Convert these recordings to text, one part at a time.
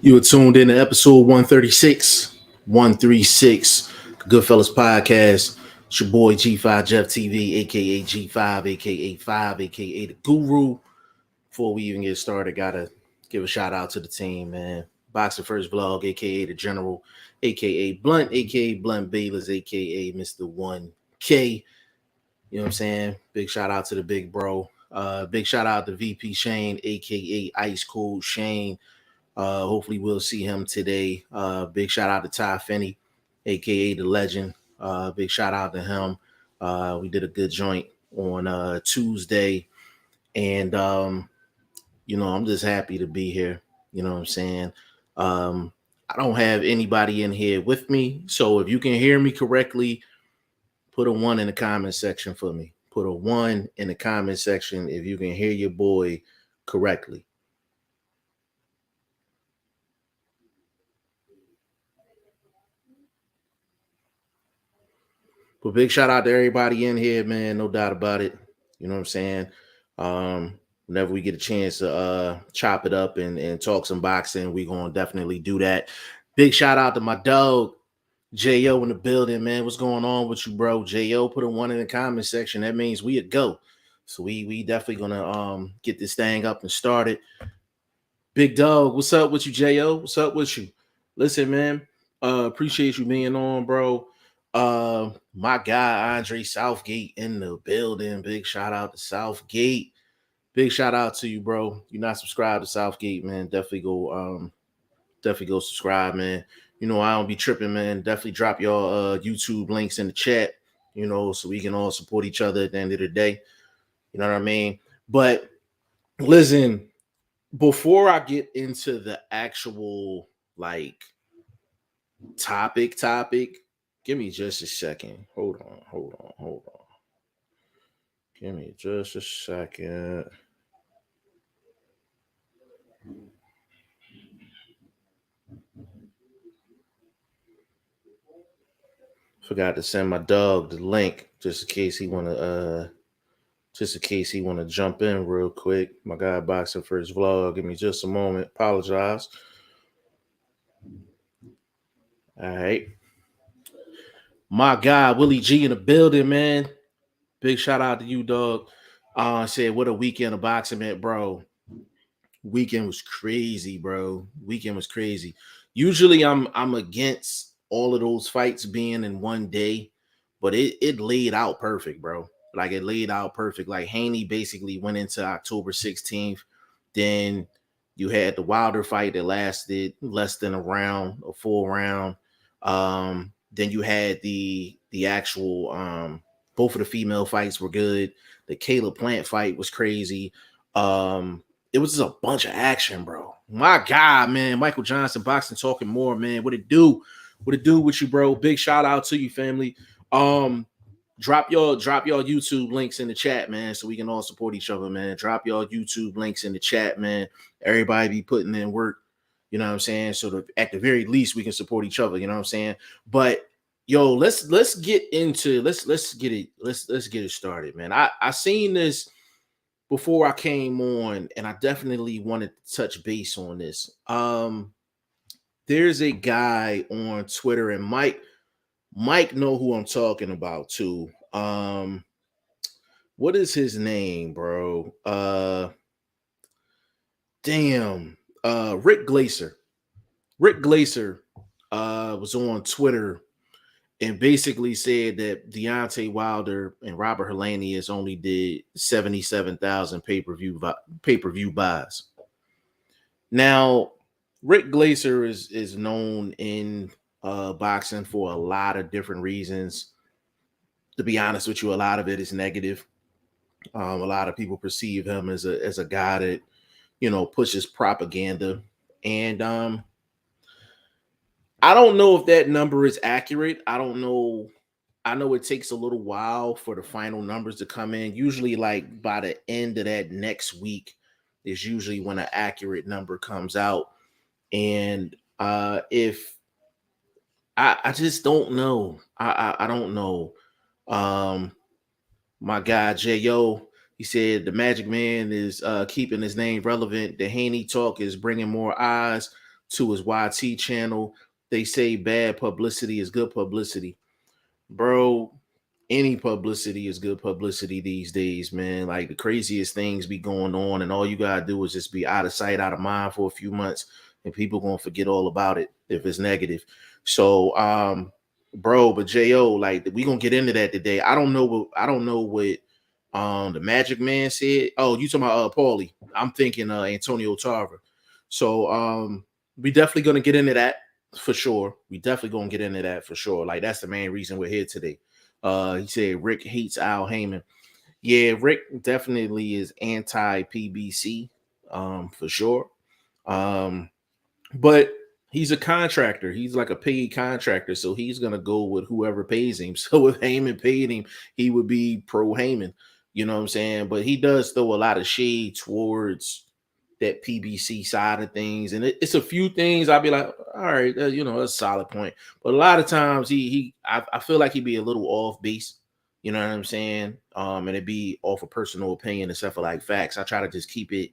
You are tuned in to episode 136, Goodfellas podcast. It's your boy G5 Jeff TV, aka G5, aka 5, aka the Guru. Before we even get started, gotta give a shout out to the team, man. BoxingFirstVlog, aka the General, aka Blunt, aka Blunt Bayless, aka Mr. 1K. You know what I'm saying? Big shout out to the big bro. Big shout out to VP Shane, aka Ice Cold Shane. Hopefully we'll see him today. Big shout out to Ty Finney, aka the legend. Big shout out to him. We did a good joint on Tuesday, and I'm just happy to be here. You know what I'm saying? I don't have anybody in here with me, so if you can hear me correctly, put a one in the comment section for me. Put a one in the comment section if you can hear your boy correctly. But big shout out to everybody in here, man. No doubt about it. You know what I'm saying? Whenever we get a chance to chop it up and talk some boxing, we're going to definitely do that. Big shout out to my dog, J.O. in the building, man. What's going on with you, bro? J.O. put a one in the comment section. That means we a go. So we definitely going to get this thing up and started. Big dog, what's up with you, J.O.? What's up with you? Listen, man, appreciate you being on, bro. My guy Andre Southgate in the building. Big shout out to Southgate. Big shout out to you, bro. You're not subscribed to Southgate, man. Definitely go subscribe, man. You know, I don't be tripping, man. Definitely drop your YouTube links in the chat, so we can all support each other at the end of the day. You know what I mean? But listen, before I get into the actual topic, give me just a second. Hold on. Give me just a second. Forgot to send my dog the link just in case he wanna jump in real quick. My guy Boxing First Vlog. Give me just a moment. Apologize. All right. My guy Willie G in the building, man. Big shout out to you, dog. Said what a weekend of boxing, man, bro. Weekend was crazy, bro. Weekend was crazy. Usually I'm against all of those fights being in one day, but it laid out perfect, bro. Like it laid out perfect. Like Haney basically went into October 16th. Then you had the Wilder fight that lasted less than a full round. Then you had the actual both of the female fights were good. The Caleb Plant fight was crazy. It was just a bunch of action, bro. My God, man. Michael Johnson, Boxing Talking More, man. What it do? What it do with you, bro? Big shout out to you, family. Drop your YouTube links in the chat, man, so we can all support each other, man. Drop your YouTube links in the chat, man. Everybody be putting in work, you know what I'm saying? So that at the very least we can support each other, you know what I'm saying? But yo, let's get it started, man. I seen this before I came on, and I definitely wanted to touch base on this. There's a guy on Twitter, and Mike know who I'm talking about too. What is his name, bro? Rick Glaser. Rick Glaser was on Twitter and basically said that Deontay Wilder and Robert Helenius only did 77,000 pay-per-view buys. Now, Rick Glaser is known in boxing for a lot of different reasons. To be honest with you, a lot of it is negative. A lot of people perceive him as a guy that pushes propaganda, and I don't know if that number is accurate. I don't know. I know it takes a little while for the final numbers to come in. Usually, like by the end of that next week is usually when an accurate number comes out. And if I just don't know. I don't know. My guy J.O., he said the Magic Man is keeping his name relevant. The Haney talk is bringing more eyes to his YT channel. They say bad publicity is good publicity. Bro, any publicity is good publicity these days, man. Like the craziest things be going on, and all you gotta do is just be out of sight, out of mind for a few months, and people gonna forget all about it if it's negative. So, bro, but Jo, like we gonna get into that today. I don't know what the Magic Man said. Oh, you talking about Paulie? I'm thinking Antonio Tarver. So, we definitely gonna get into that for sure. We definitely gonna get into that for sure. Like that's the main reason we're here today. He said Rick hates Al Heyman. Yeah, Rick definitely is anti PBC, for sure. Um, but he's a contractor. He's like a paid contractor, so he's gonna go with whoever pays him. So if Heyman paid him, he would be pro Heyman. You know what I'm saying? But he does throw a lot of shade towards that PBC side of things, and it's a few things I'll be like, all right, that's a solid point. But a lot of times I feel like he'd be a little off base. You know what I'm saying? And it'd be off of personal opinion except for like facts. I try to just keep it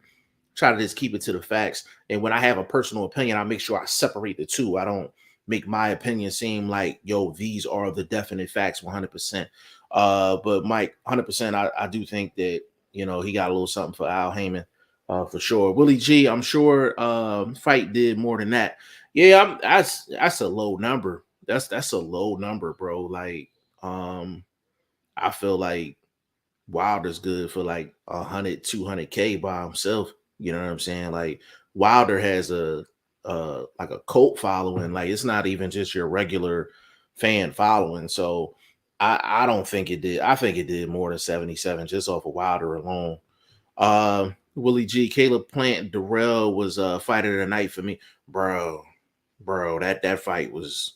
to the facts. And when I have a personal opinion, I make sure I separate the two. I don't make my opinion seem like, yo, these are the definite facts 100%. But Mike, 100%, I do think that, he got a little something for Al Heyman, for sure. Willie G, I'm sure fight did more than that. Yeah, that's a low number. That's a low number, bro. Like, I feel like Wilder's good for like 100, 200K by himself. You know what I'm saying? Like Wilder has a like a cult following. Like it's not even just your regular fan following. So I don't think it did. I think it did more than 77 just off of Wilder alone. Willie G, Caleb Plant, Darrell was fight of the night for me, bro. That fight was.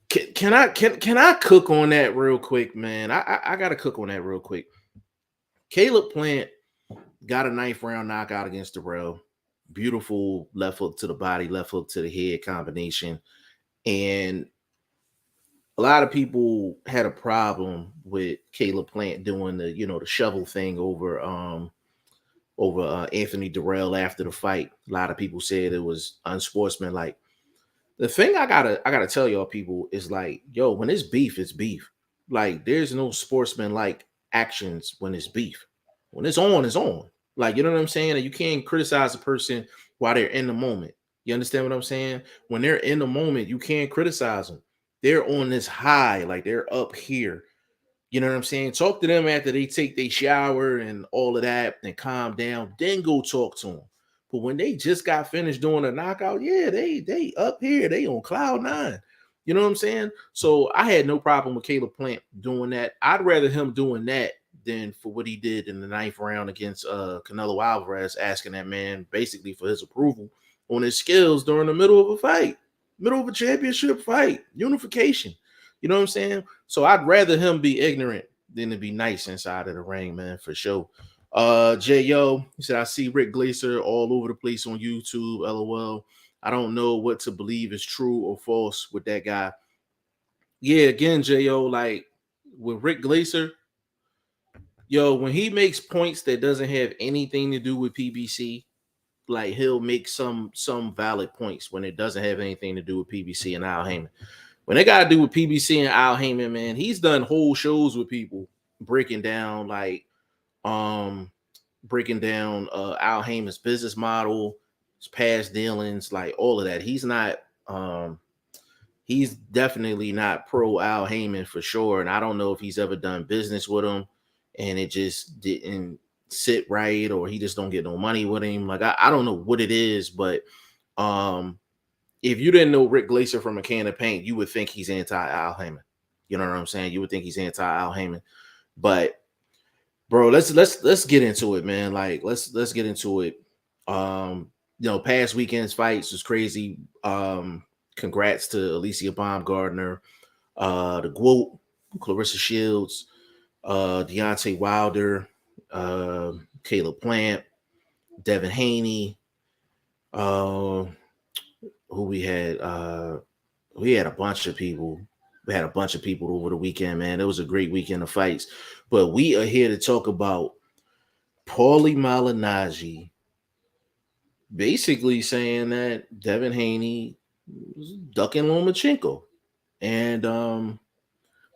Can I cook on that real quick, man? I gotta cook on that real quick. Caleb Plant got a 9th round knockout against Darrell. Beautiful left hook to the body, left hook to the head combination. And a lot of people had a problem with Caleb Plant doing the shovel thing over Anthony Darrell after the fight. A lot of people said it was unsportsmanlike. The thing I gotta tell y'all people is like, yo, when it's beef, it's beef. Like, there's no sportsman-like actions when it's beef. When it's on, it's on. Like, you know what I'm saying? And you can't criticize a person while they're in the moment. You understand what I'm saying? When they're in the moment, you can't criticize them. They're on this high, like they're up here. You know what I'm saying? Talk to them after they take their shower and all of that and calm down. Then go talk to them. But when they just got finished doing a knockout, yeah, they up here, they on cloud 9. You know what I'm saying? So I had no problem with Caleb Plant doing that. I'd rather him doing that than for what he did in the 9th round against Canelo Alvarez, asking that man basically for his approval on his skills during the middle of a fight, middle of a championship fight, unification. You know what I'm saying? So I'd rather him be ignorant than to be nice inside of the ring, man, for sure. J.O. he said, I see Rick Glaser all over the place on YouTube. LOL. I don't know what to believe is true or false with that guy. Yeah, again, J.O., like with Rick Glaser, yo, when he makes points that doesn't have anything to do with PBC, like he'll make some valid points when it doesn't have anything to do with PBC and Al Heyman. When they got to do with PBC and Al Heyman, man, he's done whole shows with people breaking down Al Heyman's business model, his past dealings, like all of that. He's definitely not pro Al Heyman for sure. And I don't know if he's ever done business with him and it just didn't sit right, or he just don't get no money with him. Like I don't know what it is, but if you didn't know Rick Glaser from a can of paint, you would think he's anti Al Heyman. You know what I'm saying? You would think he's anti Al Heyman. But bro, let's get into it, man. Like let's get into it. Past weekend's fights was crazy. Congrats to Alicia Baumgardner, the GWOAT, Clarissa Shields, Deontay Wilder, Caleb Plant, Devin Haney, who we had a bunch of people. We had a bunch of people over the weekend, man. It was a great weekend of fights. But we are here to talk about Paulie Malignaggi basically saying that Devin Haney was ducking Lomachenko. And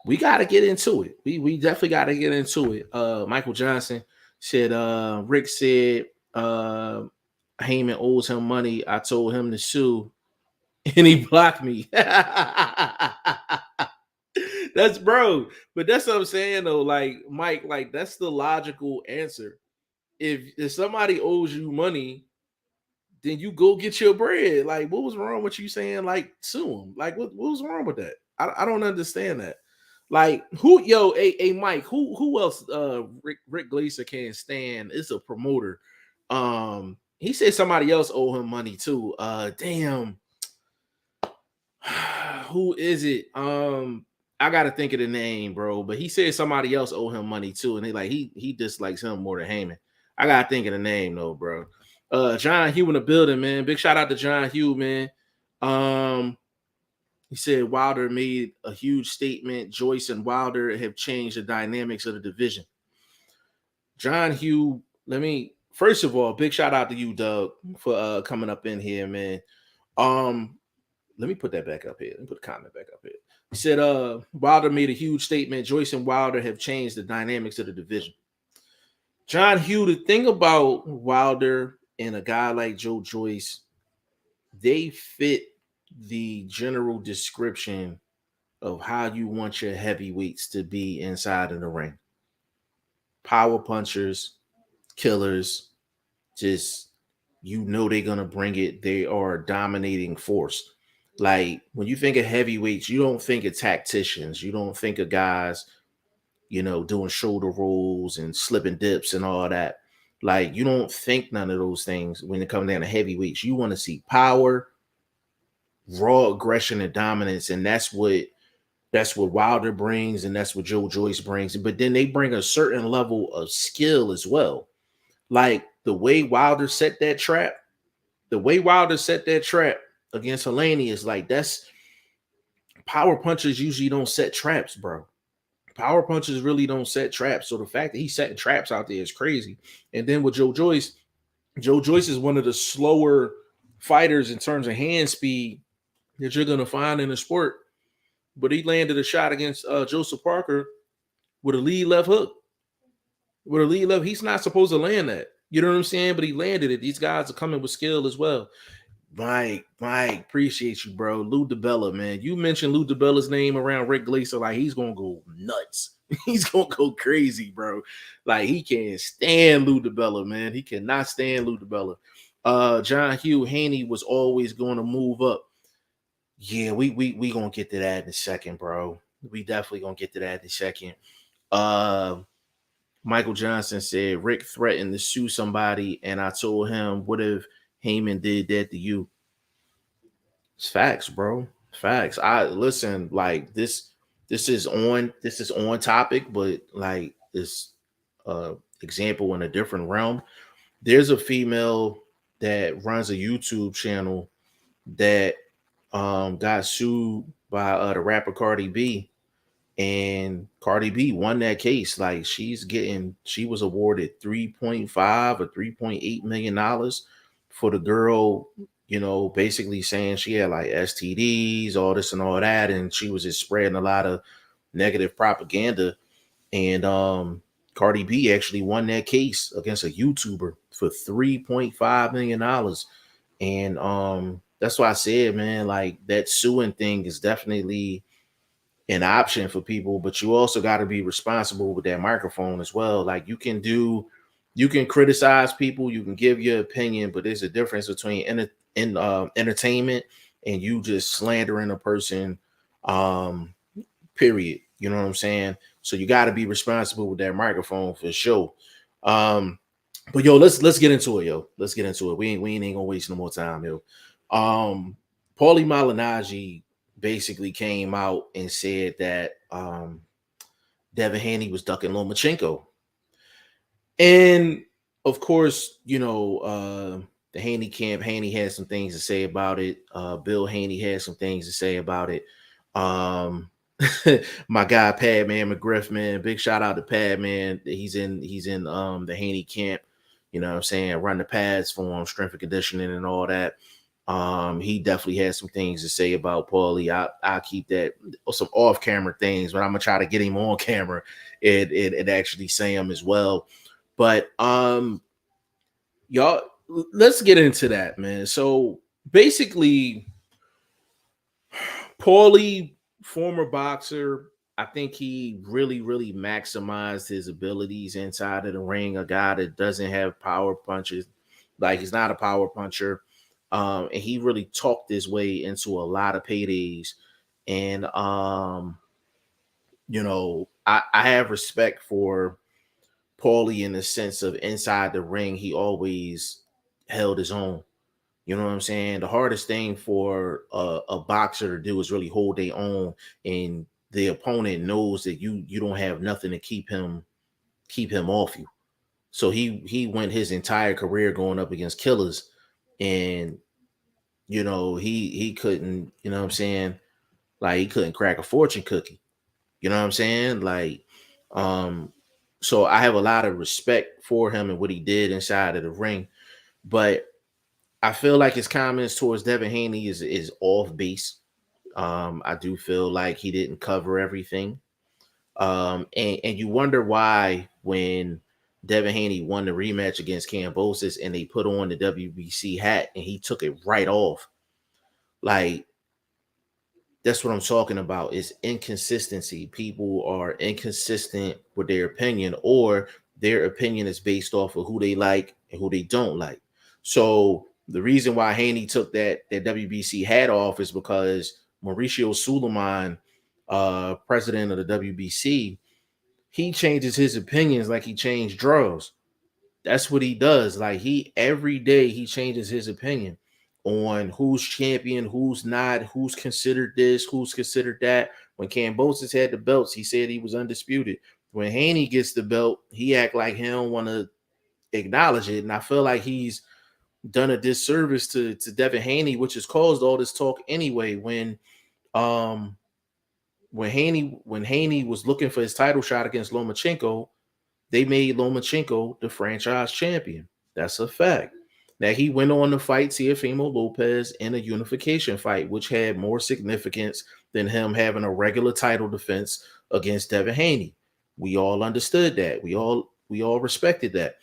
we got to get into it. We definitely got to get into it. Michael Johnson said, Rick said Heyman owes him money. I told him to sue, and he blocked me. That's bro. But that's what I'm saying though. Like Mike, like that's the logical answer. If somebody owes you money, then you go get your bread. Like, what was wrong with you saying like sue him? Like, what was wrong with that? I don't understand that. Like, who, yo, a Mike, who else? Rick Glazer can't stand. It's a promoter. He said somebody else owe him money too. Damn, who is it? I gotta think of the name, bro. But he said somebody else owe him money too, and he dislikes him more than Heyman. I gotta think of the name though, bro. John Hugh in the building, man. Big shout out to John Hugh, man. He said Wilder made a huge statement. Joyce and Wilder have changed the dynamics of the division. John Hugh, first of all, big shout out to you, Doug, for coming up in here, man. Let me put that back up here. Let me put the comment back up here. He said, Wilder made a huge statement. Joyce and Wilder have changed the dynamics of the division. John Hugh, the thing about Wilder and a guy like Joe Joyce, they fit the general description of how you want your heavyweights to be inside of the ring. Power punchers, killers, just, you know, they're going to bring it. They are a dominating force. Like, when you think of heavyweights, you don't think of tacticians. You don't think of guys, you know, doing shoulder rolls and slipping dips and all that. Like, you don't think none of those things when it comes down to heavyweights. You want to see power, raw aggression, and dominance. And that's what Wilder brings, and that's what Joe Joyce brings. But then they bring a certain level of skill as well. Like the way Wilder set that trap against Haney is like, that's, power punchers usually don't set traps, bro. Power punchers really don't set traps. So the fact that he's setting traps out there is crazy. And then with Joe Joyce is one of the slower fighters in terms of hand speed that you're going to find in the sport. But he landed a shot against Joseph Parker with a lead left hook. With a lead left, he's not supposed to land that. You know what I'm saying? But he landed it. These guys are coming with skill as well. Mike, appreciate you, bro. Lou DiBella, man. You mentioned Lou DiBella's name around Rick Glazer, like he's gonna go nuts. He's gonna go crazy, bro. Like, he can't stand Lou DiBella, man. He cannot stand Lou DiBella. John Hugh, Haney was always going to move up. Yeah, we gonna get to that in a second, bro. We definitely gonna get to that in a second. Michael Johnson said Rick threatened to sue somebody, and I told him, what if Heyman did that to you? It's facts, bro. Facts. I listen, like this is on topic, but like this example in a different realm. There's a female that runs a YouTube channel that got sued by the rapper Cardi B, and Cardi B won that case. Like, she was awarded 3.5 or 3.8 million dollars for the girl, you know, basically saying she had like STDs, all this and all that, and she was just spreading a lot of negative propaganda. And Cardi B actually won that case against a YouTuber for $3.5 million. And that's why I said, man, like, that suing thing is definitely an option for people, but you also got to be responsible with that microphone as well. Like, you can criticize people, you can give your opinion, but there's a difference between entertainment and you just slandering a person, period. You know what I'm saying? So you got to be responsible with that microphone for sure. But yo, let's get into it, yo. Let's get into it. We ain't gonna waste no more time, yo. Paulie Malignaggi basically came out and said that Devin Haney was ducking Lomachenko. And of course, you know, the Haney camp, Haney had some things to say about it. Bill Haney had some things to say about it. My guy Padman McGriff, man, big shout out to Padman. He's in the Haney camp. You know what I'm saying? Run the pads for him, strength and conditioning and all that. He definitely has some things to say about Paulie. I'll keep that some off camera things, but I'm gonna try to get him on camera and actually say them as well. But y'all, let's get into that, man. So basically, Paulie, former boxer, I think he really, really maximized his abilities inside of the ring. A guy that doesn't have power punches, like he's not a power puncher. And he really talked his way into a lot of paydays. And I have respect for Paulie in the sense of inside the ring, he always held his own. You know what I'm saying? The hardest thing for a boxer to do is really hold their own, and the opponent knows that you don't have nothing to keep him off you. So he went his entire career going up against killers, and he couldn't, you know what I'm saying? Like he couldn't crack a fortune cookie. You know what I'm saying? Like, so I have a lot of respect for him and what he did inside of the ring, but I feel like his comments towards Devin Haney is off base. I do feel like he didn't cover everything. And you wonder why when Devin Haney won the rematch against Kambosos and they put on the WBC hat and he took it right off. Like, that's what I'm talking about is inconsistency. People are inconsistent with their opinion, or their opinion is based off of who they like and who they don't like. So the reason why Haney took that WBC hat off is because Mauricio Suleiman, president of the WBC, he changes his opinions like he changed drugs. That's what he does. Like he every day he changes his opinion on who's champion, who's not, who's considered this, who's considered that. When Kambosos had the belts, he said he was undisputed. When Haney gets the belt, he act like he don't want to acknowledge it. And I feel like he's done a disservice to Devin Haney, which has caused all this talk anyway. When Haney was looking for his title shot against Lomachenko, they made Lomachenko the franchise champion. That's a fact. Now he went on to fight Teofimo Lopez in a unification fight, which had more significance than him having a regular title defense against Devin Haney. We all understood that. We all respected that.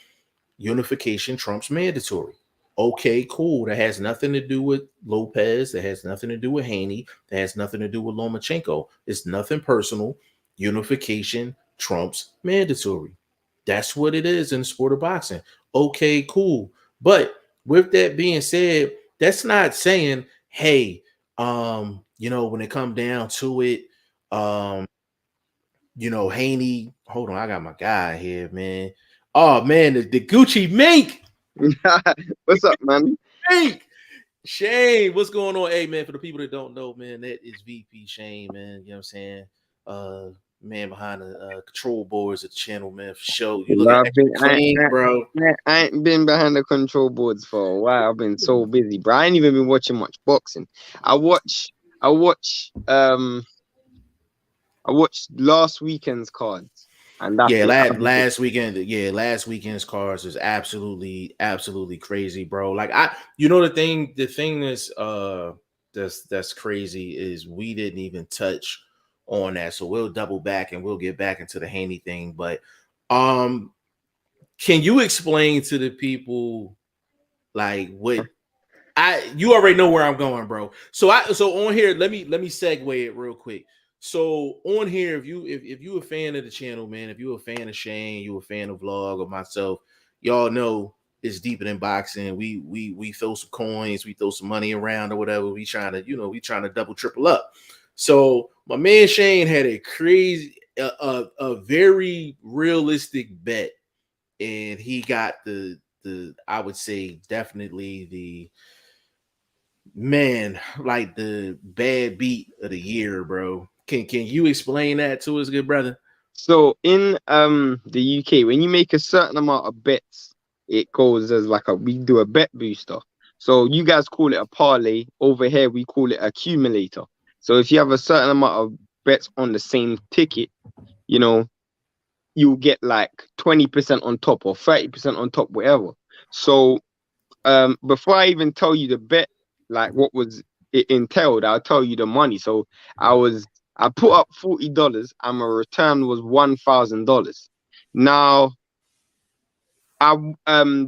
Unification trumps mandatory. Okay, cool. That has nothing to do with Lopez. That has nothing to do with Haney. That has nothing to do with Lomachenko. It's nothing personal. Unification trumps mandatory. That's what it is in the sport of boxing. Okay, cool. But with that being said, that's not saying, hey, when it come down to it, Haney, hold on, I got my guy here, man. Oh man, the Gucci Mink. What's up, man? Mink. Shane, what's going on? Hey man, for the people that don't know, man, that is VP Shane, man. You know what I'm saying? Man behind the control boards of the channel, man, for sure. You looking clean, bro. I ain't been behind the control boards for a while. I've been so busy, bro. I ain't even been watching much boxing. I watched last weekend's cards, and that's last weekend's cards is absolutely crazy, bro. Like the thing that's crazy is we didn't even touch on that, so we'll double back and we'll get back into the Haney thing. But can you explain to the people like what you already know where I'm going, bro. So on here, let me segue it real quick. So on here, if you a fan of the channel, man, if you a fan of Shane, you a fan of Vlog or myself, y'all know it's deeper than boxing. We throw some coins, we throw some money around or whatever. We trying to double triple up. So my man Shane had a crazy, a very realistic bet, and he got the I would say definitely the man, like the bad beat of the year, bro. Can you explain that to us, good brother? So in the UK, when you make a certain amount of bets, it goes as we do a bet booster. So you guys call it a parlay. Over here, we call it accumulator. So if you have a certain amount of bets on the same ticket, you'll get like 20% on top or 30% on top, whatever. So before I even tell you the bet, like what was it entailed, I'll tell you the money. So I put up $40 and my return was $1,000. Now I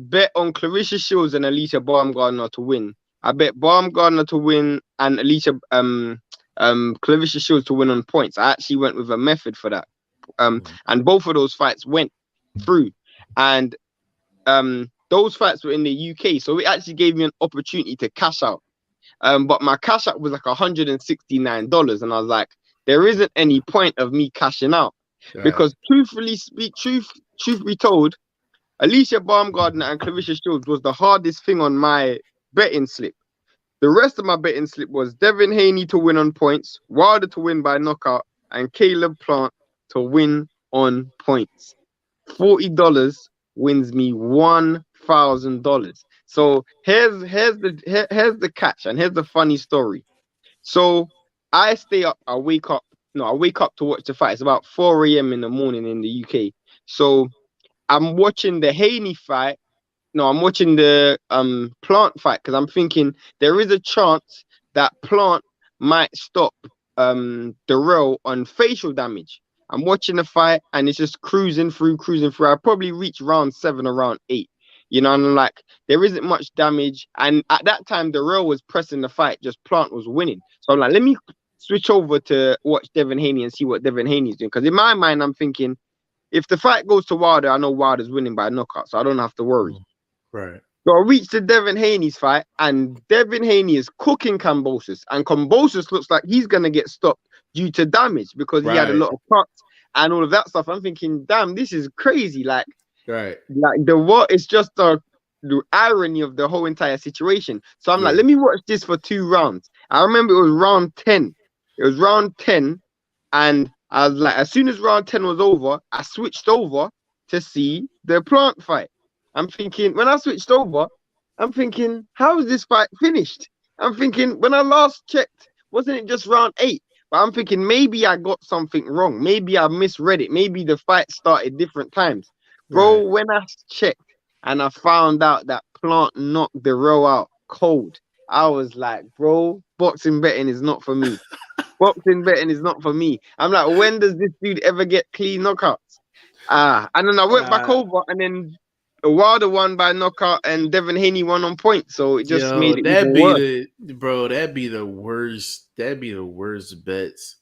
bet on Clarissa Shields and Alicia Baumgardner to win. I bet Baumgardner to win and Alicia Clarissa Shields to win on points. I actually went with a method for that. And both of those fights went through. And those fights were in the UK, so it actually gave me an opportunity to cash out. But my cash out was like $169, and I was like, there isn't any point of me cashing out because truth be told, Alicia Baumgardner and Clarissa Shields was the hardest thing on my betting slip. The rest of my betting slip was Devin Haney to win on points, Wilder to win by knockout, and Caleb Plant to win on points. $40 wins me $1,000. So here's the catch, and here's the funny story. So I stay up, I wake up to watch the fight. It's about 4 a.m. in the morning in the UK. So I'm watching the Haney fight. No, I'm watching the Plant fight because I'm thinking there is a chance that Plant might stop Darrell on facial damage. I'm watching the fight and it's just cruising through. I probably reach round 7 or round 8. You know, and I'm like, there isn't much damage. And at that time, Darrell was pressing the fight, just Plant was winning. So I'm like, let me switch over to watch Devin Haney and see what Devin Haney's doing. Because in my mind, I'm thinking, if the fight goes to Wilder, I know Wilder's winning by knockout, so I don't have to worry. Right. So I reached the Devin Haney's fight, and Devin Haney is cooking Kambosos. And Kambosos looks like he's going to get stopped due to damage because he had a lot of cuts and all of that stuff. I'm thinking, damn, this is crazy. Like it's just the irony of the whole entire situation. So I'm like, let me watch this for 2 rounds. I remember it was round 10. And I was like, as soon as round 10 was over, I switched over to see the Plant fight. I'm thinking, when I switched over, I'm thinking, how is this fight finished? I'm thinking, when I last checked, wasn't it just round 8? But I'm thinking, maybe I got something wrong. Maybe I misread it. Maybe the fight started different times. Bro, when I checked and I found out that Plant knocked the row out cold, I was like, bro, boxing betting is not for me. Boxing betting is not for me. I'm like, when does this dude ever get clean knockouts? And then I went back over, and then Wilder won by knockout, and Devin Haney won on points. So it just made it even worse. That'd be the worst. That'd be the worst bets.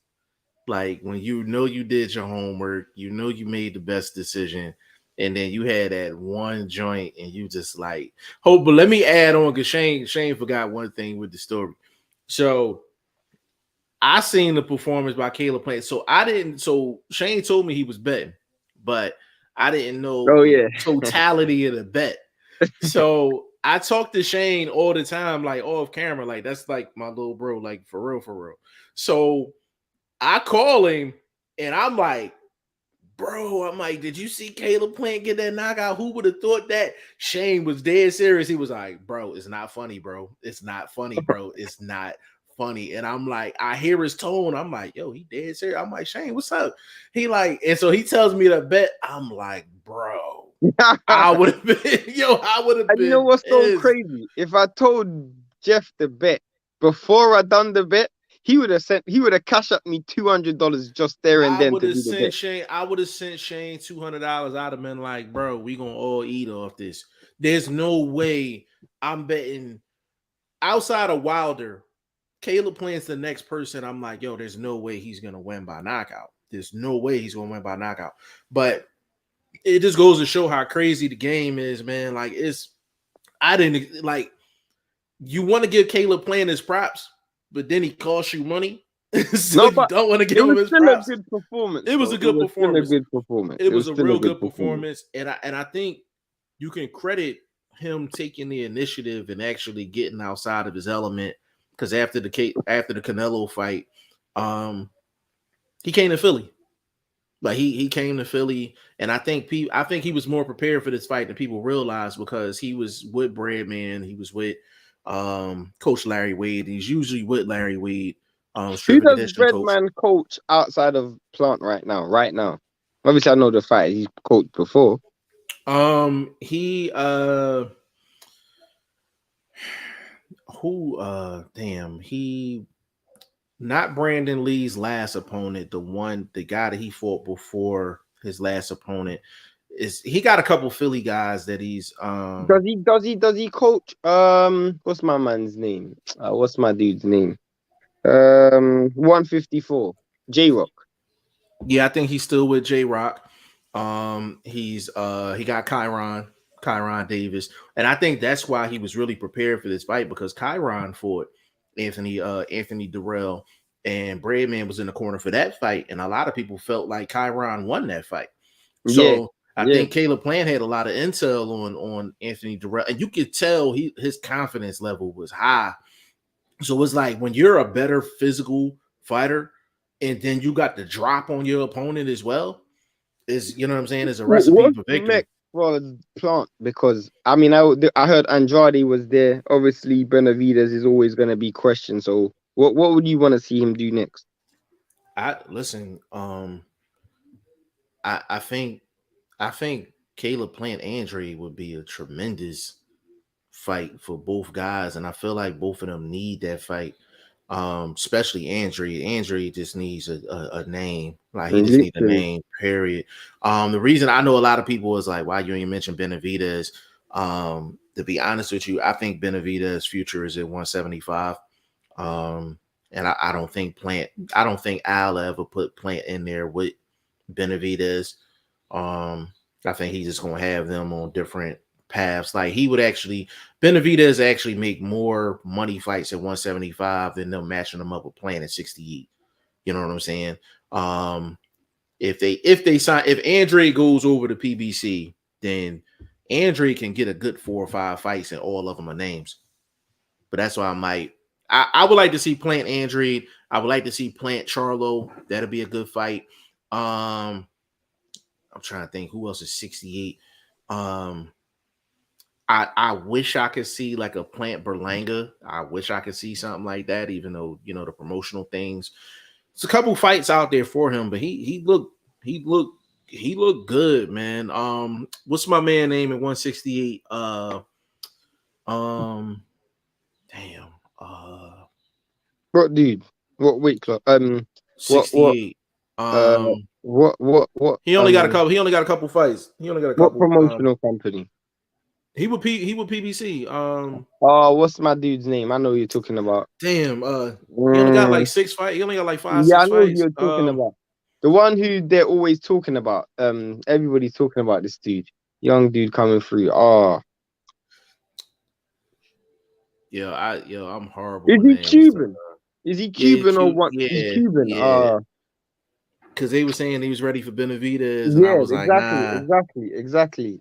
Like when you know you did your homework, you know you made the best decision, and then you had that one joint, and you just like, but let me add on because Shane forgot one thing with the story. So I seen the performance by Caleb Plant. So Shane told me he was betting, but I didn't know the totality of the bet. So I talk to Shane all the time, like off camera, like that's like my little bro, like for real. So I call him and I'm like, bro, did you see Caleb Plant get that knockout? Who would have thought that? Shane was dead serious. He was like, bro, it's not funny, bro. It's not funny, bro. It's not funny. And I'm like, I hear his tone. I'm like, yo, he dead serious. I'm like, Shane, what's up? He like, and so he tells me to bet. I'm like, bro, I would have been, I would have been. You know what's so crazy? If I told Jeff the bet before I done the bet, he would have cashed up me $200 just there and then. I would have sent Shane $200. I'd have been like, bro, we gonna all eat off this. There's no way I'm betting outside of Wilder. Caleb Plant's the next person. I'm like, yo, there's no way he's gonna win by knockout. There's no way he's gonna win by knockout. But it just goes to show how crazy the game is, man. Like you want to give Caleb Plant his props, but then he costs you money. So you don't want to give him his props. It was a good performance. It was a good performance. It was a real good performance. And I think you can credit him taking the initiative and actually getting outside of his element. Because after the Canelo fight, he came to Philly. Like he came to Philly, and I think he was more prepared for this fight than people realize because he was with Breadman, he was with Coach Larry Wade. He's usually with Larry Wade. Who does Breadman coach outside of Plant right now? Obviously, I know the fight he's coached before. He Damn, he not Brandon Lee's last opponent, the guy that he fought before his last opponent is he got a couple Philly guys that he's Does he coach what's my man's name? What's my dude's name? 154. J Rock. yeah, I think he's still with J Rock. He got Kyron Davis, and I think that's why he was really prepared for this fight because Kyron fought Anthony Durrell, and Breadman was in the corner for that fight, and a lot of people felt like Kyron won that fight. Yeah, So I yeah. think Caleb Plant had a lot of intel on Anthony Durrell, and you could tell his confidence level was high. So it's like when you're a better physical fighter, and then you got the drop on your opponent as well, is you know what I'm saying? Is a recipe What's for victory. next for Plant? Because I mean, I heard Andrade was there. Obviously, Benavidez is always going to be questioned. So, what would you want to see him do next? I listen. I think Caleb Plant Andre would be a tremendous fight for both guys, and I feel like both of them need that fight. Especially Andre. Andre just needs a name. Like he just needs a Literally, name, period. The reason I know a lot of people is like, why you ain't mention Benavidez. To be honest with you, I think Benavidez' future is at 175. And I don't think Al ever put Plant in there with Benavidez. I think he's just gonna have them on different paths. Like he would actually Benavidez actually make more money fights at 175 than them matching them up with Plant at 68. You know what I'm saying? If Andre goes over to PBC, then Andre can get a good 4 or 5 fights and all of them are names. But that's why I would like to see Plant Andre. I would like to see Plant Charlo. That'll be a good fight. I'm trying to think who else is 68. I wish I could see like a Plant Berlanga. I wish I could see something like that, even though the promotional things. It's a couple fights out there for him, but he looked good, man. What's my man name at 168? Um, damn. what dude? What weight class? What what 68. uh what He only got a couple. He only got a couple fights. He only got a what couple. promotional company? He would PBC. Oh, what's my dude's name? I know who you're talking about. Damn. He only got like Mm, 6 fights. He only got like five, yeah, six I know who fights. you're talking about. The one who they're always talking about. Everybody's talking about this dude. Young dude coming through. Oh, I'm horrible is with he names. Cuban? Is he Yeah, Cuban or cute. what? He's Yeah, Cuban. yeah. Because they were saying he was ready for Benavidez, and I Yeah, was like, exactly, nah, exactly.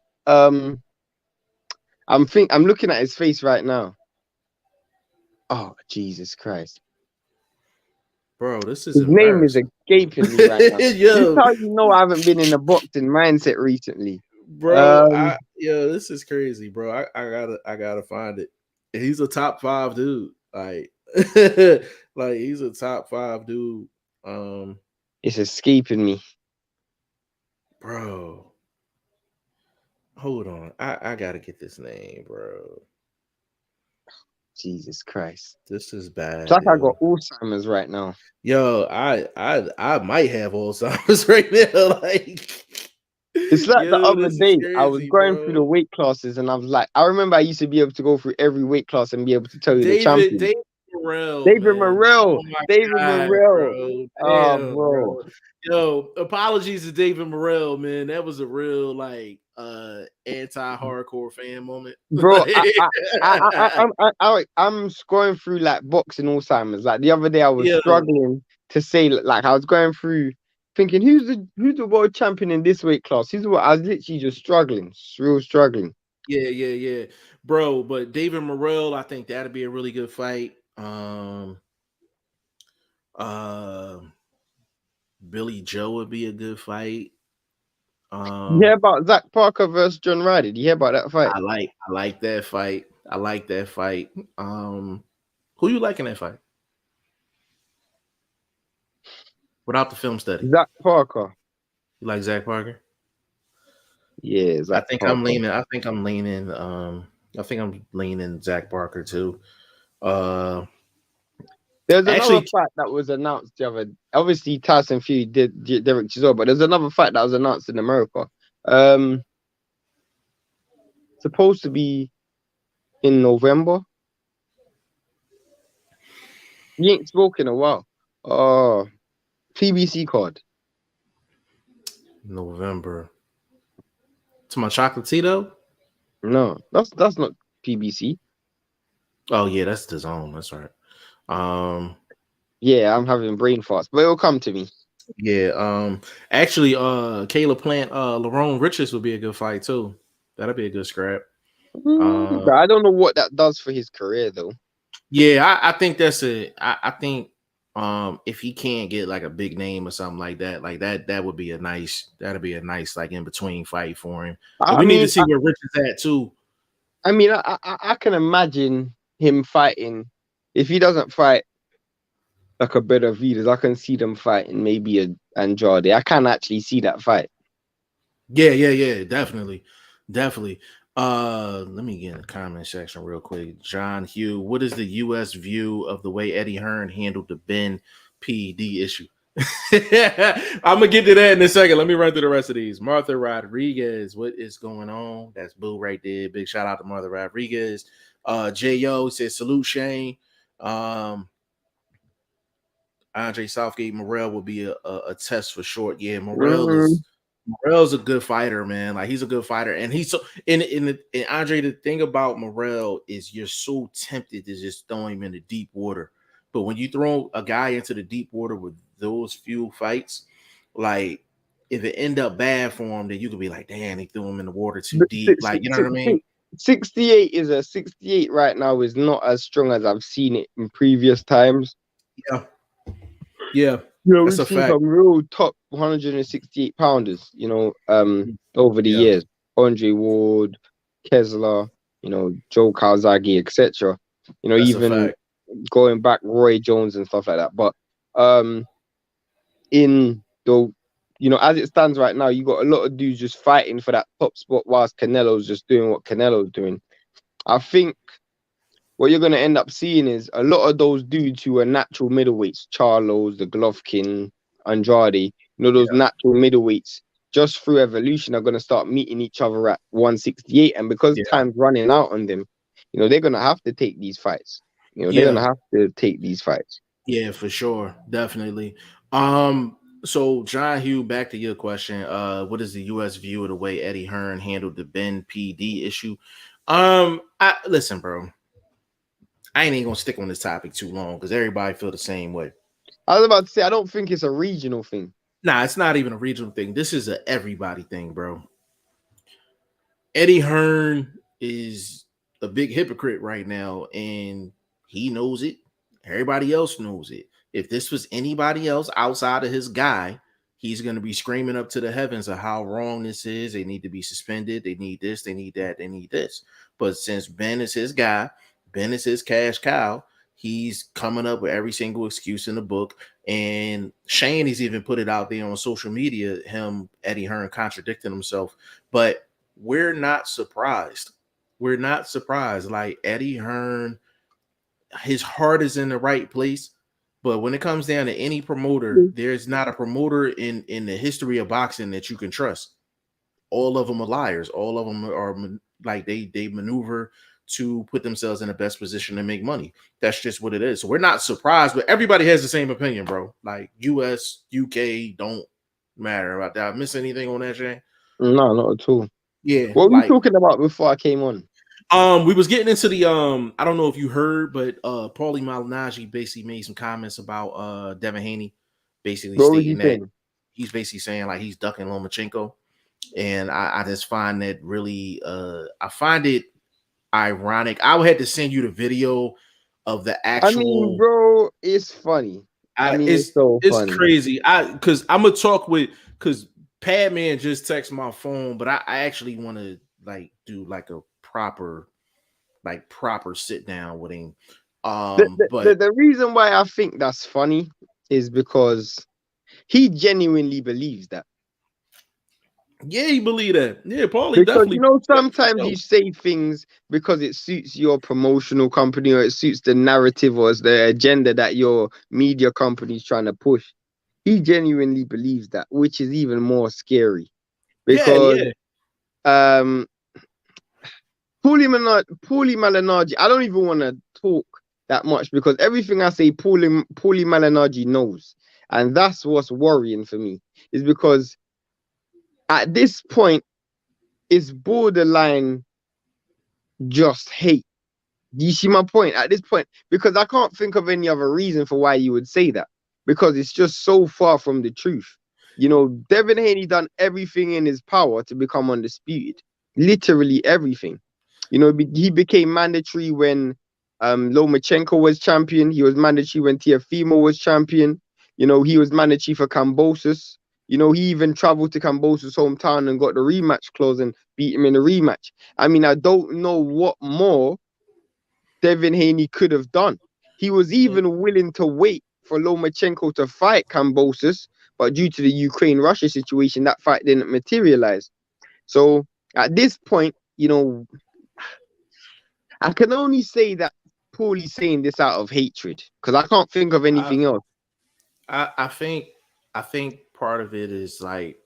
I'm looking at his face right now. Oh, Jesus Christ. bro, this is His name is embarrassing. escaping me right now. This is Yo, how you know I haven't been in the boxing mindset recently. bro, this is crazy, bro. I gotta find it. He's a top 5 dude. Like, like he's a top 5 dude. It's escaping me. Bro, hold on. I gotta get this name, bro. Jesus Christ. This is It's bad, like I yo. got Alzheimer's right now. Yo, I might have Alzheimer's right now. Like, It's like the yo, other this is day, I was crazy, going through bro. the weight classes and I was like, I remember I used to be able to go through every weight class and be able to tell you the champion. David Morrell, David man. Morrell. Oh my David god, Morrell. bro. Oh, Damn, bro. bro. Yo, apologies to David Morrell, man. That was a real like anti-hardcore fan moment. Bro, I'm going through like boxing Alzheimer's. Like the other day, I was Yeah, struggling to say like I was going through thinking who's the world champion in this weight class? I was literally just struggling, real struggling. yeah, bro. But David Morrell, I think that'd be a really good fight. Uh, Billy Joe would be a good fight. You hear about Zach Parker versus John Ryder? Did you hear about that fight? I like that fight. I like that fight. Who you like in that fight? Without the film study, Zach Parker. you like Zach Parker? Yeah, I Zach think I'm Parker. leaning. I think I'm leaning. I think I'm leaning Zach Parker too. Uh, There's another actually, fight that was announced the other. Obviously, Tyson Fury did Derek Chisora, but there's another fight that was announced in America. Um, Supposed to be in November. We ain't spoken a while. Oh, PBC card. November. To my Chocolatito. No, that's not PBC. Oh yeah, that's the zone. That's right. Um, Yeah, I'm having brain farts, but it'll come to me. yeah. Actually, Caleb Plant, Lerone Richards would be a good fight too. That'd be a good scrap. But I don't know what that does for his career though. Yeah, I think that's I think if he can't get like a big name or something like that would be that'd be a nice like in between fight for him. But I we need to mean, see where Rich is at too. I can imagine him fighting if he doesn't fight like a Benavidez. I can see them fighting maybe a Andrade. I can actually see that fight. Yeah, definitely. Let me get in the comment section real quick. John Hugh, what is the US view of the way Eddie Hearn handled the Ben PED issue? I'm gonna get to that in a second. Let me run through the rest of these. Martha Rodriguez, what is going on? That's Boo right there. Big shout out to Martha Rodriguez. J.O. says salute Shane. Andre Southgate Morrell will be a test for short. Yeah, Morrell's a good fighter, man. Like he's a good fighter, and he's so in Andre. The thing about Morrell is you're so tempted to just throw him in the deep water, but when you throw a guy into the deep water with those few fights, like if it end up bad for him, then you could be like, damn, he threw him in the water too deep. Like you know what I mean? 68 right now is not as strong as I've seen it in previous times. Yeah, yeah, You know, that's we've a seen fact. some real top 168 pounders, over the Yeah, years. Andre Ward, Kessler, Joe Kawasaki, etc. that's a Even fact. going back Roy Jones and stuff like that. But in the as it stands right now, you got a lot of dudes just fighting for that top spot whilst Canelo's just doing what Canelo's doing. I think what you're gonna end up seeing is a lot of those dudes who are natural middleweights, Charlos, the Golovkin, Andrade, those Yeah, natural middleweights, just through evolution are gonna start meeting each other at 168. And because yeah, time's running out on them, they're gonna have to take these fights. They're yeah. gonna have to take these fights. Yeah, for sure. Definitely. So John Hugh, back to your question. What is the US view of the way Eddie Hearn handled the Ben PD issue? I listen, bro. I ain't even gonna stick on this topic too long because everybody feel the same way. I was about to say, I don't think it's a regional thing. Nah, it's not even a regional thing. This is a everybody thing, bro. Eddie Hearn is a big hypocrite right now, and he knows it. Everybody else knows it. If this was anybody else outside of his guy, he's going to be screaming up to the heavens of how wrong this is. They need to be suspended. They need this. They need that. They need this. But since Ben is his guy, Ben is his cash cow, he's coming up with every single excuse in the book. And Shane has even put it out there on social media, him, Eddie Hearn, contradicting himself. But we're not surprised. We're not surprised. Like Eddie Hearn, his heart is in the right place. But when it comes down to any promoter, there's not a promoter in the history of boxing that you can trust. All of them are liars. All of them are like they maneuver to put themselves in the best position to make money. That's just what it is. So we're not surprised, but everybody has the same opinion, bro. Like US, UK don't matter about that. Miss anything on that, Shane? No, not at all. Yeah, What were you like talking about before I came on? we was getting into the I don't know if you heard, but Paulie Malignaggi basically made some comments about Devin Haney, basically What was you stating that saying? he's basically saying like he's ducking Lomachenko. And I just find that really I find it ironic. I would have to send you the video of the I mean, actual bro, it's funny. It's so it's funny. crazy. Because I'm gonna talk with because Padman just texted my phone, but I actually want to like do like a proper sit down with him. But The reason why I think that's funny is because he genuinely believes that. Yeah, he believe that. Yeah, Paulie Because definitely. sometimes you say things because it suits your promotional company or it suits the narrative or the agenda that your media company is trying to push. He genuinely believes that, which is even more scary. Yeah, Because yeah. um Paulie Malignaggi, I don't even want to talk that much because everything I say, Paulie Malignaggi knows. And that's what's worrying for me, is because at this point, it's borderline just hate. Do you see my point at this point? Because I can't think of any other reason for why you would say that. Because it's just so far from the truth. Devin Haney done everything in his power to become undisputed. Literally everything. He became mandatory when Lomachenko was champion. He was mandatory when Tiafimo was champion. He was mandatory for Kambosos. He even traveled to Kambosos' hometown and got the rematch clause and beat him in a rematch. I mean, I don't know what more Devin Haney could have done. He was even willing to wait for Lomachenko to fight Kambosos, but due to the Ukraine-Russia situation, that fight didn't materialize. So at this point, I can only say that Paulie's saying this out of hatred because I can't think of I, anything else. I think part of it is like,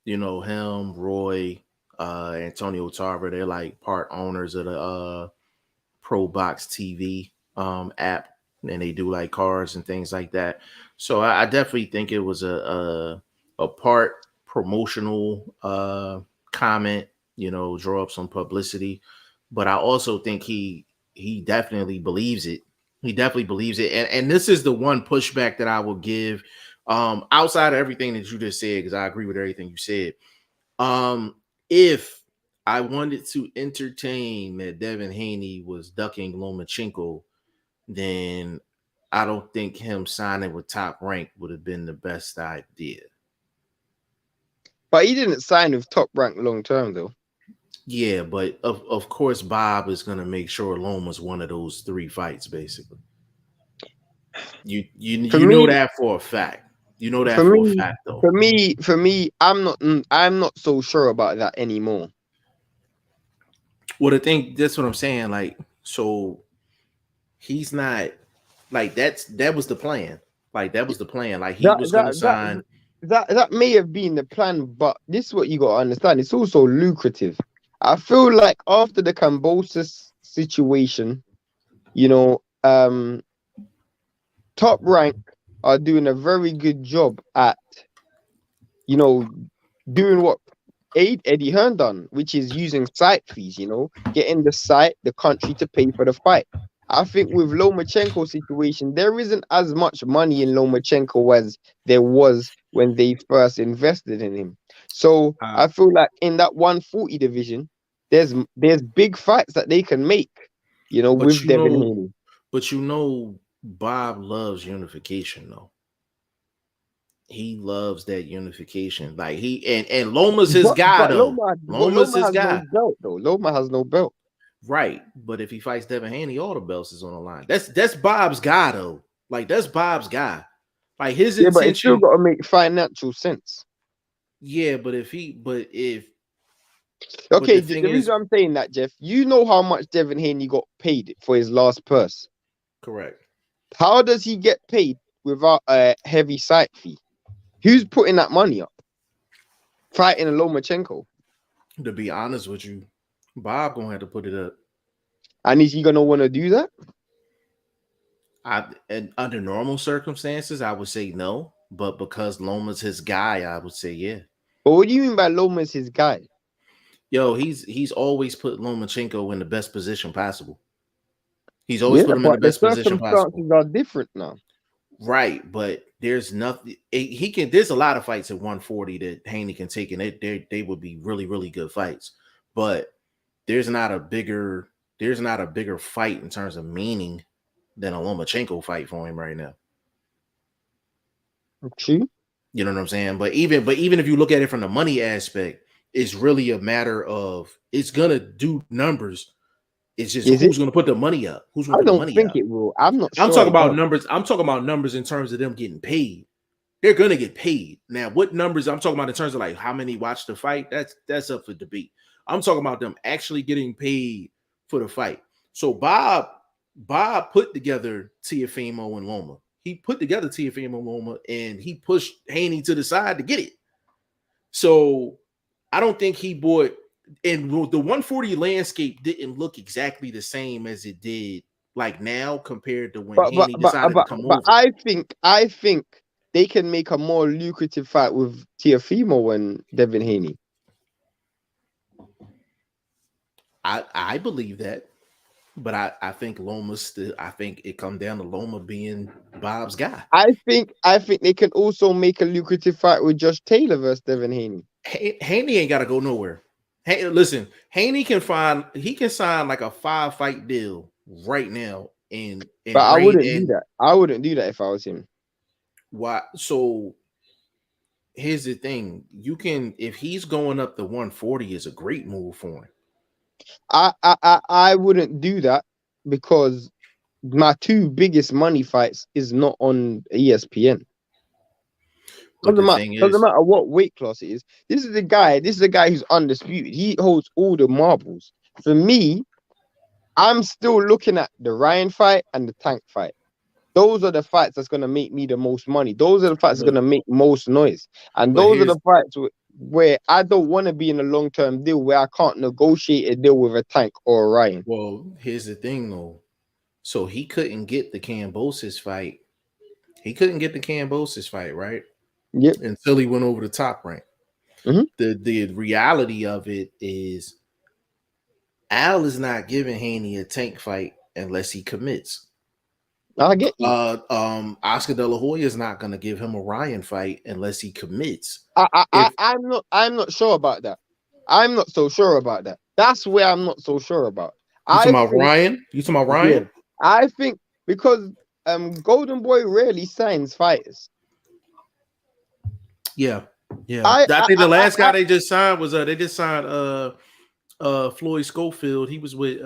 him, Roy, Antonio Tarver, they're like part owners of the Pro Box TV app, and they do like cars and things like that. So I definitely think it was a part promotional comment, draw up some publicity. But I also think he definitely believes it. He definitely believes it. And this is the one pushback that I will give, outside of everything that you just said, because I agree with everything you said. If I wanted to entertain that Devin Haney was ducking Lomachenko, then I don't think him signing with Top Rank would have been the best idea. But he didn't sign with Top Rank long term, though. Yeah, but of course Bob is gonna make sure Loma's one of those 3 fights, basically. You you For you know me, that for a fact. You know that for for a me, fact, though. for me, I'm not so sure about that anymore. Well, the thing, that's what I'm saying. Like, so he's not, like, that was the plan. Like, that was the plan. Like, he That was gonna that that sign. that may have been the plan, but this is what you got to understand. It's also lucrative. I feel like after the Cambosis situation, you know, Top Rank are doing a very good job at, you know, doing what Eddie Hearn done, which is using site fees, getting the country to pay for the fight. I think with Lomachenko's situation, there isn't as much money in Lomachenko as there was when they first invested in him. So Uh, I feel like in that 140 division, there's big fights that they can make, but with Devin Haney. Bob loves unification, though. He loves that unification. Like, and Loma's his But guy, but though. Loma's Loma his has no guy. belt though. Loma has no belt. Right. But if he fights Devin Haney, all the belts is on the line. That's Bob's guy, though. Like, that's Bob's guy. Like, his Yeah, but it's still intention. got to make financial sense. Yeah, but the Okay, the, thing the reason is, I'm saying that, Jeff, you know how much Devin Haney got paid for his last purse. correct. How does he get paid without a heavy site fee? Who's putting that money up? Fighting a Lomachenko. To be honest with you, Bob gonna have to put it up. And is he gonna want to do that? And under normal circumstances, I would say no. But because Loma's his guy, I would say yeah. But what do you mean by Loma's his guy? Yo, he's always put Lomachenko in the best position possible. He's always Yeah, put him in the but the best position possible. circumstances are different now. Right, but there's nothing he can. There's a lot of fights at 140 that Haney can take, and they would be really really good fights. But there's not a bigger fight in terms of meaning than a Lomachenko fight for him right now. True. You know what I'm saying? But even if you look at it from the money aspect, it's really a matter of, it's gonna do numbers. It's just Is it? who's gonna put the money up. Who's gonna I put the don't money think up? it will. I'm not I'm sure talking it about does. numbers. I'm talking about numbers in terms of them getting paid. they're gonna get paid. Now, what numbers I'm talking about in terms of like how many watch the fight, that's up for debate. I'm talking about them actually getting paid for the fight. So Bob put together Tiafimo and Loma. He put together Tiafimo and Loma, and he pushed Haney to the side to get it. So I don't think he bought, and the 140 landscape didn't look exactly the same as it did like now compared to when Haney decided to come over. I think they can make a more lucrative fight with Tiafimo and Devin Haney. I believe that, but I think Loma's still. I think it come down to Loma being Bob's guy. I think they can also make a lucrative fight with Josh Taylor versus Devin Haney. Haney ain't got to go nowhere. Hey, listen, Haney can sign like a 5-fight deal right now. But I wouldn't do that. I wouldn't do that if I was him. Why? So here's the thing: you can, if he's going up to 140, is a great move for him. I wouldn't do that because my 2 biggest money fights is not on ESPN. Doesn't matter what weight class it is. This is the guy who's undisputed. He holds all the marbles. For me, I'm still looking at the Ryan fight and the Tank fight. Those are the fights that's gonna make me the most money. Those are the fights that's gonna make most noise. And those are the fights where I don't want to be in a long-term deal where I can't negotiate a deal with a Tank or a Ryan. Well, here's the thing though. So he couldn't get the Kambosos fight. He couldn't get the Kambosos fight, right? Yep. Until he went over the Top Rank. Mm-hmm. The reality of it is Al is not giving Haney a Tank fight unless he commits. I get you. Oscar De La Hoya is not going to give him a Ryan fight unless he commits. I'm not sure about that. I'm not so sure about that. That's where I'm not so sure about. You talking about Ryan? Yeah, I think because Golden Boy rarely signs fighters. Yeah. I think the last guy they just signed was Floyd Schofield. He was with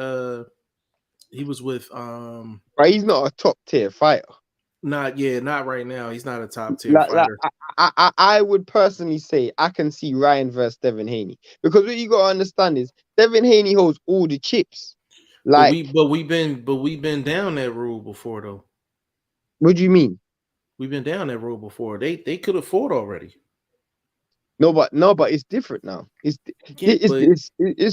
but he's not a top tier fighter. Not right now. He's not a top tier fighter. I would personally say I can see Ryan versus Devin Haney, because what you gotta understand is Devin Haney holds all the chips. Like, but we've been down that road before though. What do you mean? We've been down that road before. They could have fought already. No, but it's different now. It's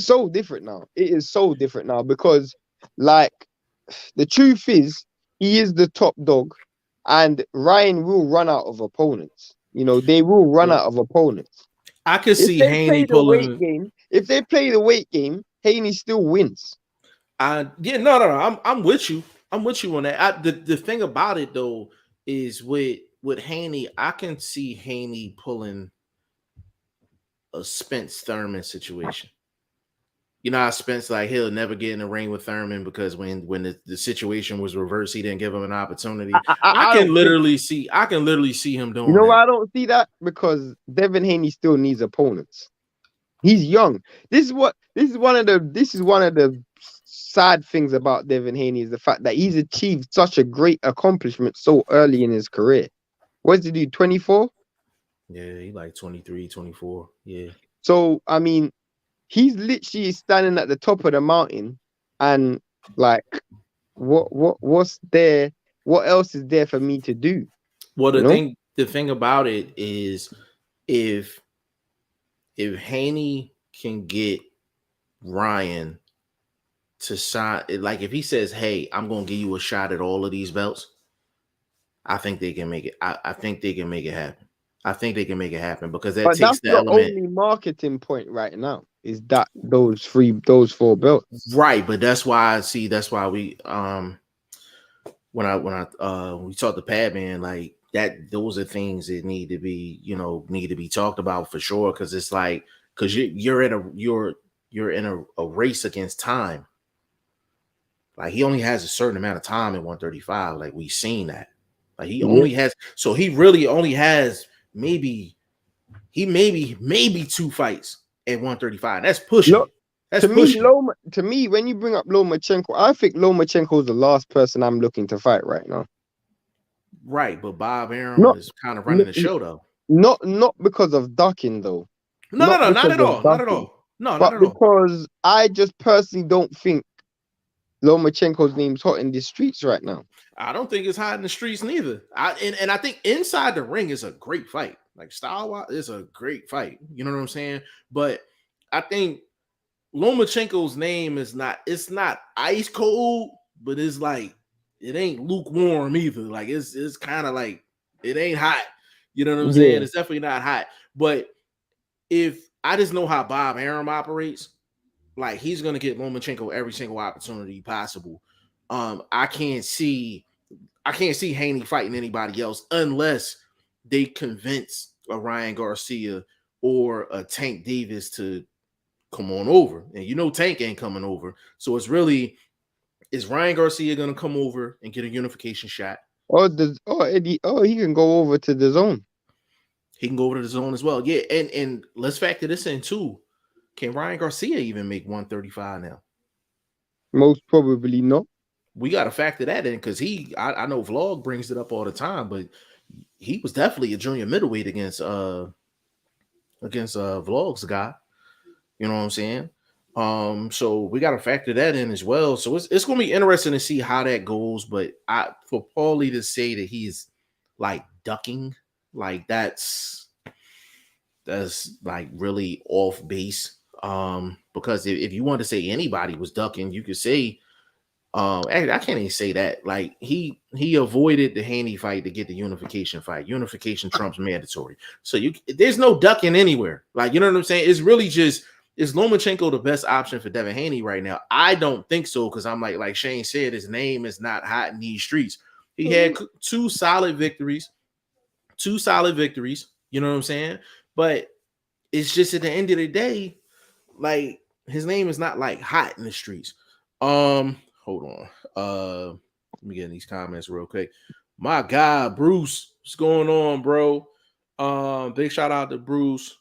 so different now. It is so different now because, like, the truth is, he is the top dog, and Ryan will run out of opponents. You know, they will run out of opponents. I could see Haney pulling. If they play the weight game, Haney still wins. No. I'm with you. I'm with you on that. The thing about it though is with Haney, I can see Haney pulling a Spence Thurman situation. You know how Spence, like, he'll never get in the ring with Thurman because when the situation was reversed, he didn't give him an opportunity. I can literally see him doing. You know that. why I don't see that? Because Devin Haney still needs opponents. He's young. This is one of the sad things about Devin Haney, is the fact that he's achieved such a great accomplishment so early in his career. What did he do? 24? Yeah, he like 23, 24. Yeah. So I mean, he's literally standing at the top of the mountain, and like, what's there? What else is there for me to do? Well, the thing about it is, if Haney can get Ryan to sign, like, if he says, "Hey, I'm gonna give you a shot at all of these belts," I think they can make it. I think they can make it happen. I think they can make it happen because that's the only marketing point right now, is that those 4 belts. Right, but that's why we when we talked to Pat, man, like that, those are things that need to be talked about for sure, because it's like, because you're in a race against time. Like, he only has a certain amount of time at 135. Like, we've seen that. Like, he only has, so he really only has maybe 2 fights at 135. That's pushing. To me, when you bring up Lomachenko, I think Lomachenko is the last person I'm looking to fight right now. Right, but Bob Arum Not, is kind of running n- the show though. not because of ducking though. No, no, Not no, not because at of all. Not at ducking, all. No, not but at all. because I just personally don't think Lomachenko's name's hot in the streets right now. I don't think it's hot in the streets neither. And I think inside the ring is a great fight. Like style wise, it's a great fight. You know what I'm saying? But I think Lomachenko's name is not, it's not ice cold, but it's like it ain't lukewarm either. Like it's kind of like it ain't hot. You know what I'm saying? Yeah. It's definitely not hot. But if I just know how Bob Arum operates, like he's gonna get Lomachenko every single opportunity possible. I can't see Haney fighting anybody else unless they convince a Ryan Garcia or a Tank Davis to come on over. And you know Tank ain't coming over. So it's really, is Ryan Garcia gonna come over and get a unification shot? Eddie, he can go over to the zone. He can go over to the zone as well. Yeah, and let's factor this in too. Can Ryan Garcia even make 135 now? Most probably not. We got to factor that in because I know Vlog brings it up all the time, but he was definitely a junior middleweight against Vlog's guy. You know what I'm saying? So we got to factor that in as well. So it's going to be interesting to see how that goes. But for Paulie to say that he's like ducking, like that's like really off base. Because if you want to say anybody was ducking, you could say I can't even say that. Like he avoided the Haney fight to get the unification fight. Unification trumps mandatory. So there's no ducking anywhere. Like, you know what I'm saying? It's really just, is Lomachenko the best option for Devin Haney right now? I don't think so, because I'm like Shane said, his name is not hot in these streets. He had two solid victories. You know what I'm saying? But it's just at the end of the day, like his name is not like hot in the streets. Hold on. Let me get in these comments real quick. My God, Bruce, what's going on, bro? Big shout out to Bruce.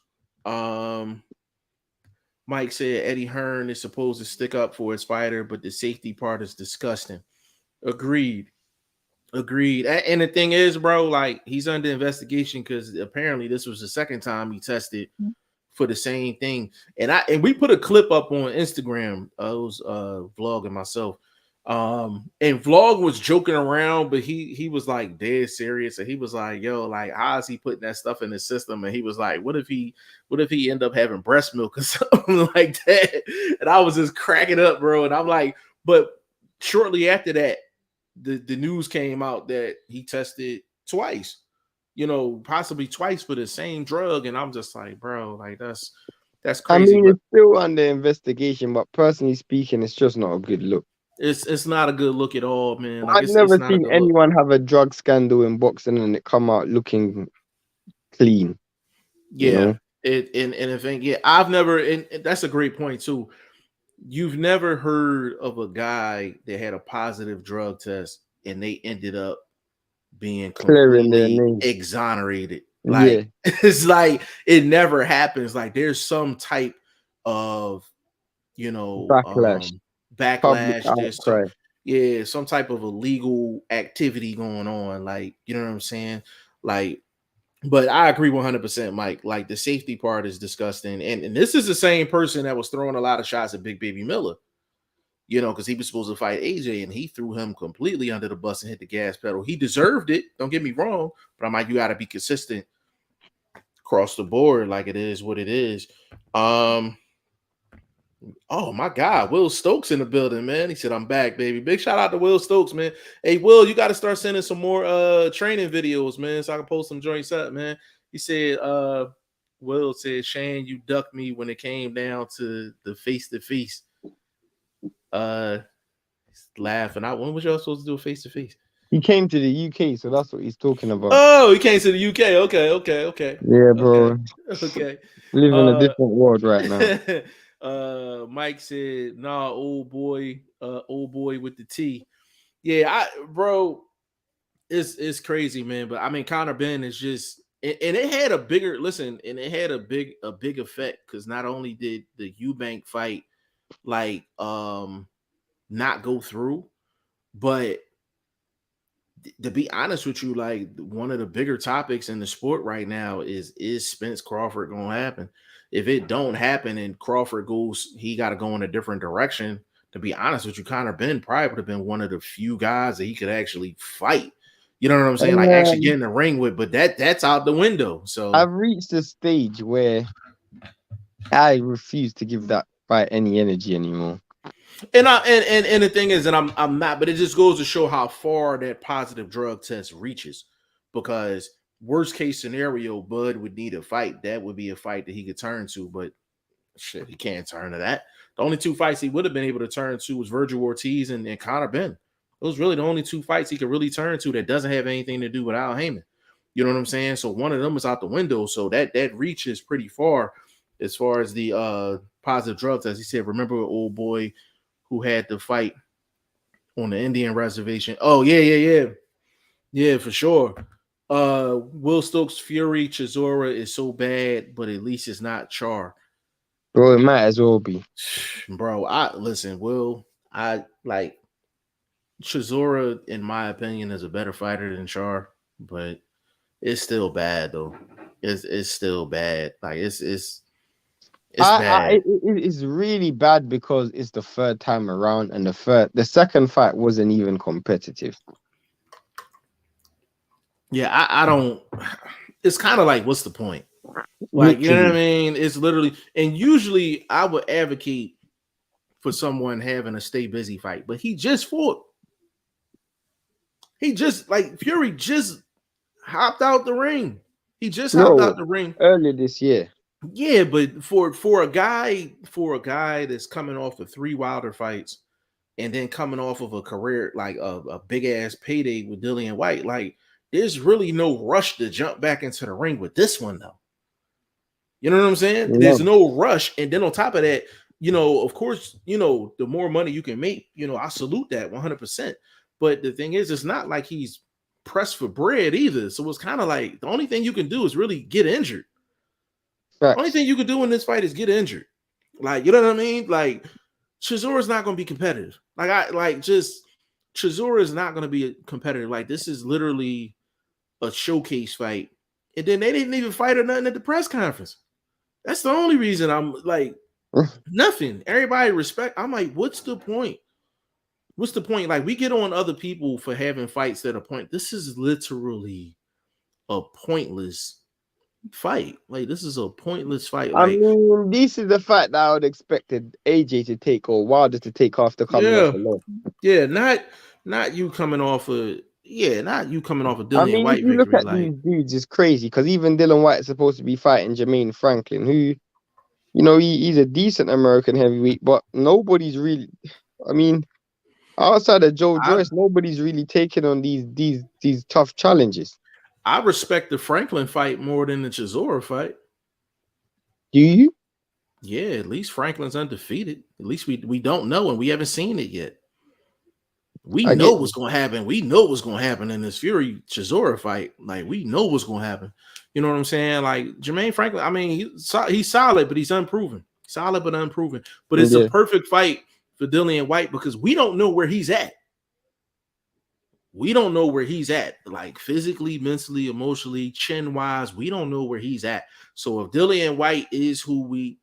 Mike said Eddie Hearn is supposed to stick up for his fighter, but the safety part is disgusting. Agreed. And the thing is, bro, like he's under investigation because apparently this was the second time he tested for the same thing. And we put a clip up on Instagram. I was vlogging myself. And Vlog was joking around, but he was like dead serious. And he was like, yo, like, how is he putting that stuff in the system? And he was like, what if he end up having breast milk or something like that? And I was just cracking up, bro. And I'm like, but shortly after that, the news came out that he tested twice, possibly twice for the same drug. And I'm just like, bro, like that's I crazy. mean, But it's still under investigation, but personally speaking, it's just not a good look. it's not a good look at all, man. Like I've it's never not a seen good look. anyone have a drug scandal in boxing and it come out looking clean. You Yeah. know, And if yeah, I've never, and that's a great point too. You've never heard of a guy that had a positive drug test and they ended up being clearing their completely name. exonerated. Yeah, Like it's like it never happens. Like there's some type of backlash, public backlash. There's outcry. some type of illegal activity going on. Like, you know what I'm saying? Like, but I agree 100%, Mike. Like the safety part is disgusting. And this is the same person that was throwing a lot of shots at Big Baby Miller, because he was supposed to fight AJ and he threw him completely under the bus and hit the gas pedal. He deserved it. Don't get me wrong, but I'm like, you got to be consistent across the board. Like it is what it is. Oh my God, Will Stokes in the building, man. He said, I'm back, baby. Big shout out to Will Stokes, man. Hey, Will, you got to start sending some more training videos, man, so I can post some joints up, man. He said, Will said, Shane, you ducked me when it came down to the face-to-face. Laughing. When was y'all supposed to do a face-to-face? He came to the UK, so that's what he's talking about. Oh, he came to the UK. Okay. Yeah, bro. Okay. Live in a different world right now. Mike said, nah, old boy with the T. Yeah, bro, it's crazy, man. But I mean, Conor Ben is just, and it had a bigger big effect because not only did the Eubank fight like not go through, but to be honest with you, like one of the bigger topics in the sport right now is Spence Crawford gonna happen? If it don't happen and Crawford goes, he got to go in a different direction. To be honest with you, Conor Ben probably would have been one of the few guys that he could actually fight. You know what I'm saying? Like actually And get in the ring with, but that's out the window. So I've reached a stage where I refuse to give that fight any energy anymore. and the thing is, and I'm not, but it just goes to show how far that positive drug test reaches. Because worst case scenario, Bud would need a fight. That would be a fight that he could turn to, but shit, he can't turn to that. The only two fights he would have been able to turn to was Virgil Ortiz and Conor Ben. Those really the only two fights he could really turn to that doesn't have anything to do with Al Heyman. You know what I'm saying? So one of them is out the window. So that reaches pretty far as far as the positive drugs. As he said, remember an old boy who had to fight on the Indian reservation. Oh, yeah, for sure. Will Stokes Fury Chisora is so bad, but at least it's not Char. Bro, it might as well be. Bro, I listen, Will. I like Chisora, in my opinion, is a better fighter than Char, but it's still bad though. It's still bad. Like it's bad. It is really bad because it's the third time around, and the second fight wasn't even competitive. Yeah, I don't. It's kind of like, what's the point? Like, you know what I mean? It's literally, and usually I would advocate for someone having a stay busy fight, but he just fought. He just like Fury just hopped out the ring. He just hopped out the ring earlier this year. Yeah, but for a guy that's coming off of 3 Wilder fights and then coming off of a career like a big ass payday with Dillian White, like there's really no rush to jump back into the ring with this one though. You know what I'm saying? Yeah. There's no rush, and then on top of that, of course, the more money you can make, I salute that 100%. But the thing is, it's not like he's pressed for bread either. So it's kind of like the only thing you can do is really get injured. Facts. The only thing you can do in this fight is get injured. Like, you know what I mean? Like, Chizora's not going to be competitive. Chisora is not going to be competitive. Like, this is literally a showcase fight. And then they didn't even fight or nothing at the press conference. That's the only reason I'm like, nothing. Everybody respect. I'm like, what's the point? What's the point? Like, we get on other people for having fights that are point. This is literally a pointless fight. Like, this is a pointless fight. Like, I mean, this is the fight that I would expected AJ to take or Wilder to take after coming off a loss. Yeah, not you coming off of Dillian White if you victory. Look at these dudes, it's crazy because even Dillian White is supposed to be fighting Jermaine Franklin, who, he's a decent American heavyweight, but nobody's really. I mean, outside of Joe Joyce, nobody's really taking on these tough challenges. I respect the Franklin fight more than the Chisora fight. Do you? Yeah, at least Franklin's undefeated. At least we don't know, and we haven't seen it yet. We know what's going to happen. We know what's going to happen in this Fury Chisora fight. Like, we know what's going to happen. You know what I'm saying? Like, Jermaine Franklin, I mean, he's solid, but he's unproven. Solid, but unproven. But it's a perfect fight for Dillian White because we don't know where he's at. We don't know where he's at, like physically, mentally, emotionally, chin-wise. We don't know where he's at. So if Dillian White is who we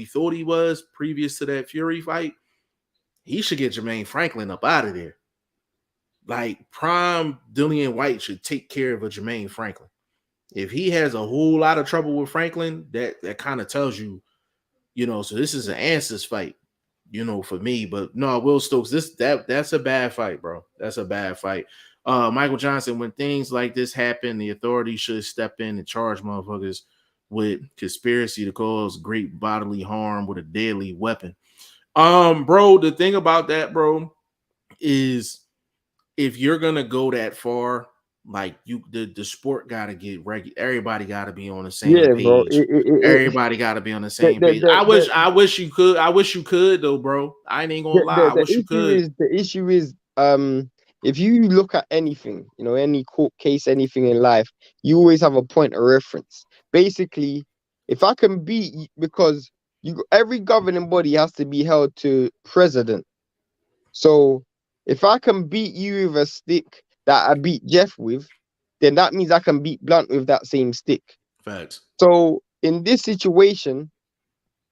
thought he was previous to that Fury fight, he should get Jermaine Franklin up out of there. Like, prime Dillian White should take care of a Jermaine Franklin. If he has a whole lot of trouble with Franklin, that kind of tells you, so this is an answers fight, for me. But no, Will Stokes, that's a bad fight, bro. That's a bad fight. Michael Johnson, when things like this happen, the authorities should step in and charge motherfuckers with conspiracy to cause great bodily harm with a deadly weapon. Bro, the thing about that, bro, is if you're gonna go that far, like the sport gotta get regular. Everybody gotta be on the same page. Bro. Everybody gotta be on the same page. I wish you could. I wish you could though, bro. I ain't gonna lie. I wish you could. The issue is, if you look at anything, any court case, anything in life, you always have a point of reference. Basically, if I can beat, because every governing body has to be held to precedent. So if I can beat you with a stick, that I beat Jeff with, then that means I can beat Blunt with that same stick. Facts. So in this situation,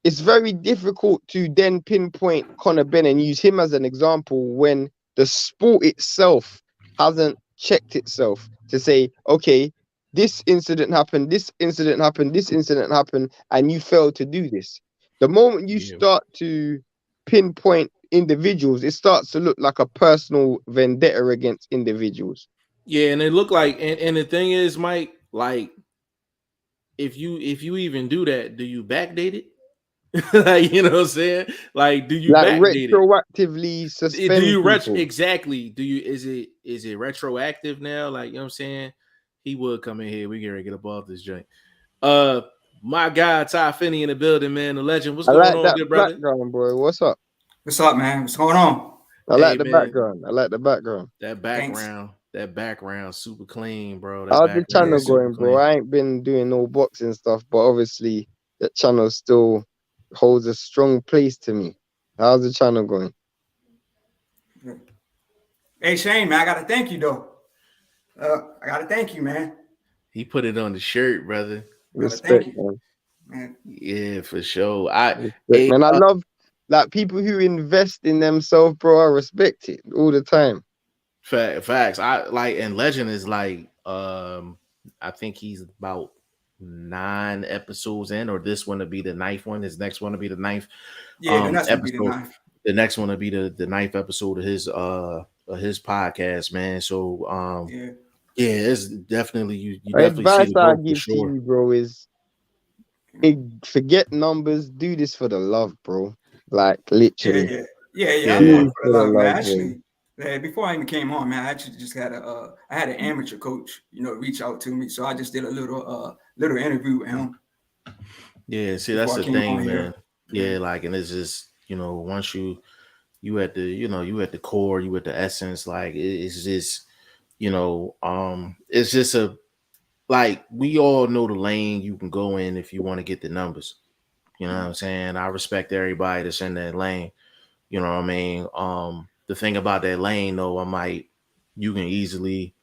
it's very difficult to then pinpoint Conor Benn and use him as an example when the sport itself hasn't checked itself to say, okay, this incident happened, this incident happened, this incident happened, and you failed to do this. The moment you start to pinpoint individuals, it starts to look like a personal vendetta against individuals. Yeah, and it looked like, and the thing is, Mike, like if you even do that, do you backdate it? Like, you know what I'm saying? Like, do you Like backdate it? retroactively Do suspend you people. exactly? Do you is it retroactive now? Like, you know what I'm saying? He would come in here. We gotta get up off this joint. My guy Ty Finney in the building, man. The legend. What's I going like on, that good brother? background, boy. What's up? What's up, man? What's going on? I Hey, like the man. background. I like the background. Thanks. That background, super clean, bro. That How's the background channel is super going, bro? clean. I ain't been doing no boxing stuff, but obviously the channel still holds a strong place to me. How's the channel going? Hey, Shane, man, I gotta thank you though. I gotta thank you, man. He put it on the shirt, brother. Respect, Thank you, man. Yeah, for sure. Respect, man. I love like people who invest in themselves, bro. I respect it all the time. Facts. I like, and Legend is like, I think he's about 9 episodes in, or this one to be the 9th one. His next one to be the 9th. Yeah, the next one episode. be the 9th. The next one to be the 9th episode of his podcast, man. So yeah, it's definitely you definitely see Advice the I growth for give to sure. you, bro, is forget numbers. Do this for the love, bro. Like literally. Yeah. I'm Do doing it this for for the the love, man. love, bro. Actually, before I even came on, man, I actually just had I had an amateur coach, reach out to me, so I just did a little interview with him. Yeah, see, that's the thing, man. Yeah, like, and it's just, once you at the, you at the core, you at the essence, like it's just, it's just like we all know the lane you can go in if you want to get the numbers. You know what I'm saying? I respect everybody that's in that lane. You know what I mean? The thing about that lane though, you can easily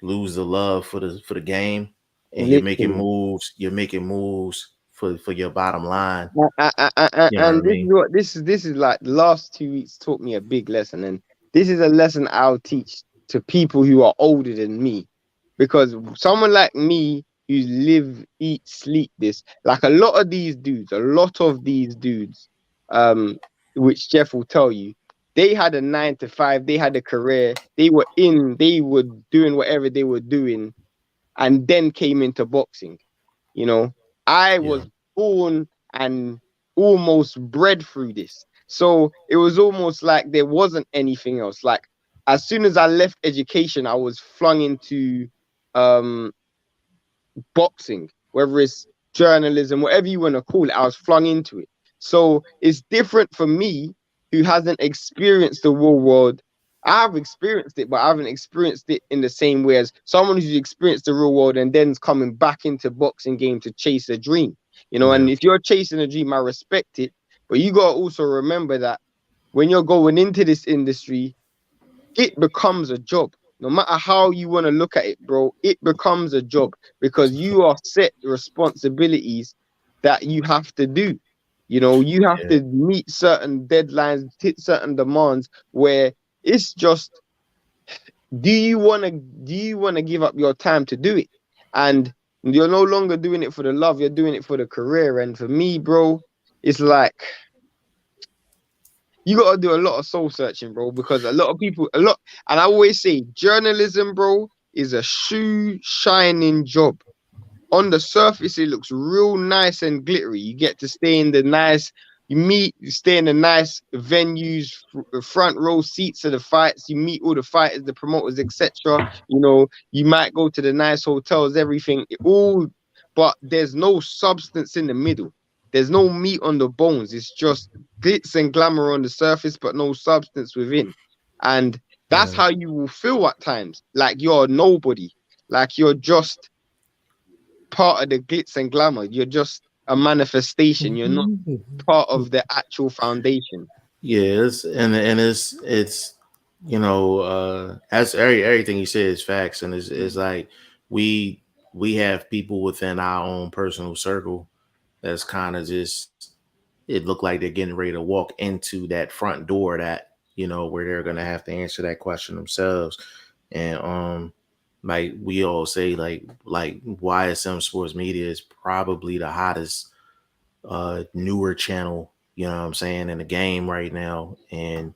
lose the love for the game, and you're making moves for your bottom line. And this is like the last 2 weeks taught me a big lesson, and this is a lesson I'll teach to people who are older than me, because someone like me who live, eat, sleep this, like a lot of these dudes, which Jeff will tell you, they had a 9 to 5, they had a career, they were doing whatever they were doing, and then came into boxing. I was born and almost bred through this. So it was almost like there wasn't anything else. Like as soon as I left education, I was flung into boxing, whether it's journalism, whatever you want to call it, I was flung into it. So it's different for me who hasn't experienced the real world. I've experienced it, but I haven't experienced it in the same way as someone who's experienced the real world and then's coming back into boxing game to chase a dream. And if you're chasing a dream, I respect it. But you got to also remember that when you're going into this industry, it becomes a job. No matter how you want to look at it, bro, it becomes a job because you are set responsibilities that you have to do. You have to meet certain deadlines, hit certain demands where it's just, do you want to give up your time to do it? And you're no longer doing it for the love, you're doing it for the career. And for me, bro, it's like you got to do a lot of soul searching, bro, because and I always say journalism, bro, is a shoe shining job. On the surface, it looks real nice and glittery. You get to stay in the nice, you stay in the nice venues, front row seats of the fights. You meet all the fighters, the promoters, etc. You might go to the nice hotels, everything, but there's no substance in the middle. There's no meat on the bones. It's just glitz and glamour on the surface, but no substance within. And that's how you will feel at times, like you're nobody, like you're just part of the glitz and glamour. You're just a manifestation. You're not part of the actual foundation. Yeah, it's as everything he said is facts, and is like we we have people within our own personal circle that's kind of just it looked like they're getting ready to walk into that front door that where they're gonna have to answer that question themselves, and like we all say, like YSM Sports Media is probably the hottest newer channel, you know what I'm saying, in the game right now, and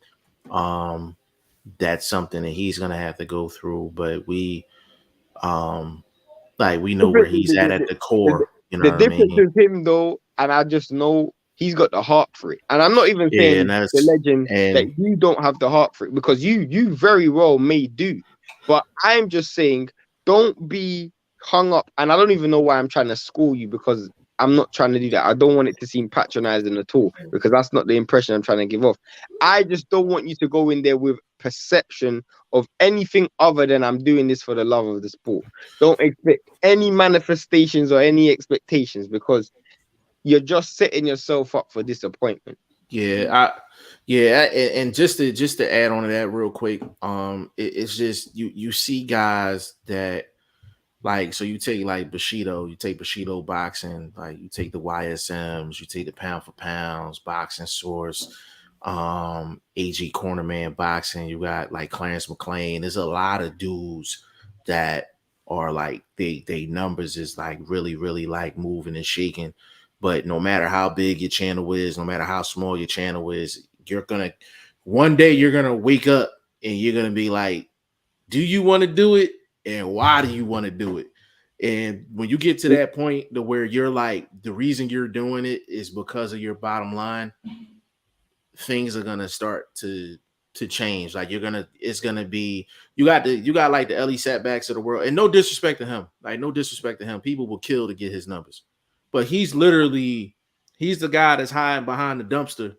um that's something that he's gonna have to go through. But um we know where he's at the The, core. You know the what I difference mean? is him though, and I just know he's got the heart for it. And I'm not even Yeah, and saying the that's legend that and you don't have the heart for it, because you very well may do. But I'm just saying, don't be hung up. And I don't even know why I'm trying to school you, because I'm not trying to do that. I don't want it to seem patronizing at all, because that's not the impression I'm trying to give off. I just don't want you to go in there with perception of anything other than I'm doing this for the love of the sport. Don't expect any manifestations or any expectations, because you're just setting yourself up for disappointment. yeah, and just to add on to that real quick, it's just you see guys that like, so you take like Bushido, you take Bushido boxing, like you take the YSMs, you take the pound for pounds, boxing source, AG Cornerman boxing, you got like Clarence McLean. There's a lot of dudes that are like they numbers is like really, really like moving and shaking. But no matter how big your channel is, no matter how small your channel is, one day you're gonna wake up and you're gonna be like, do you want to do it? And why do you want to do it? And when you get to that point to where you're like, the reason you're doing it is because of your bottom line, things are gonna start to change. Like it's gonna be you got like the Ellie setbacks of the world. And no disrespect to him. Like no disrespect to him. People will kill to get his numbers. But he's the guy that's hiding behind the dumpster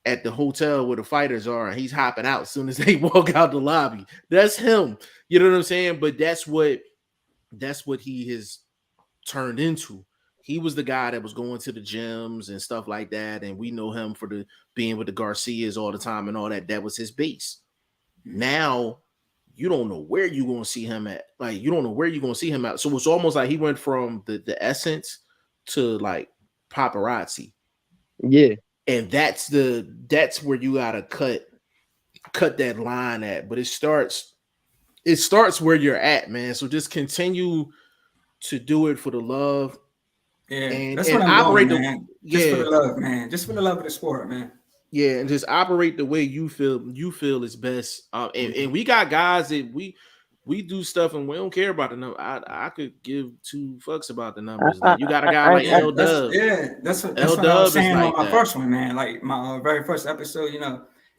at the hotel where the fighters are, and he's hopping out as soon as they walk out the lobby. That's him. You know what I'm saying? But that's what he has turned into. He was the guy that was going to the gyms and stuff like that, and we know him for the being with the Garcias all the time and all that. That was his base. Now you don't know where you're gonna see him at. Like you don't know where you're gonna see him at. So it's almost like he went from the essence to like paparazzi. Yeah. And that's where you gotta cut that line at. But it starts where you're at, man. So just continue to do it for the love. Yeah, and that's what I'm operate going, man. Just for the love, man. Just for the love of the sport, man. Yeah, and just operate the way you feel is best. And we got guys that we do stuff and we don't care about the number. I could give two fucks about the numbers. Like you got a guy like L Dub. That's what I was L-Dub is saying like on my that. first one, man. Like my very first episode,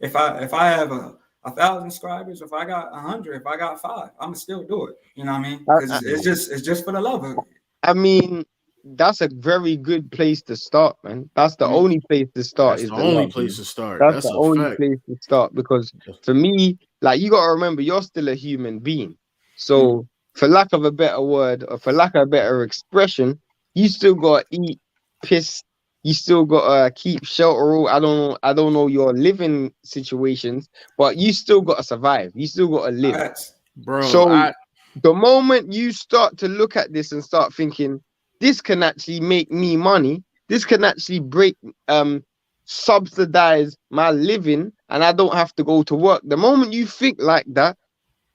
if I have 1,000 subscribers, if I got 100, if I got 5, I'm gonna still do it. You know what I mean? Because it's just for the love of it. I mean, that's a very good place to start, man. That's the only place to start. That's Is the the only love, place man. to start. That's That's the a only fact. place to start, because for me, like, you gotta remember, you're still a human being. So, for lack of a better word, or for lack of a better expression, you still gotta eat, piss. You still gotta keep shelter. I don't know your living situations, but you still gotta survive. You still gotta live. Bro, So the moment you start to look at this and start thinking, this can actually make me money, this can actually subsidize my living, and I don't have to go to work. The moment you think like that,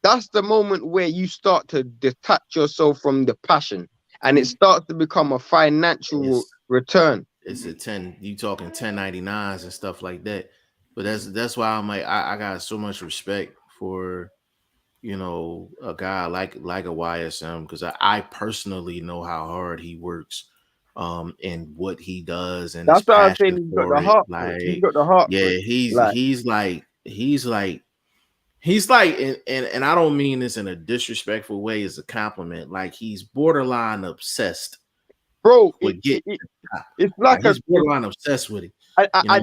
that's the moment where you start to detach yourself from the passion, and it starts to become a financial return. It's a 10, you talking 1099s and stuff like that. But that's why I'm like, I got so much respect for a guy like a YSM, because I personally know how hard he works and what he does and his That's why I was saying passion he's got for the it. heart for it. Like, He's got the heart for yeah, it. Like, he's like and I don't mean this in a disrespectful way, as a compliment. Like he's borderline obsessed. bro, it's like he's borderline obsessed with it.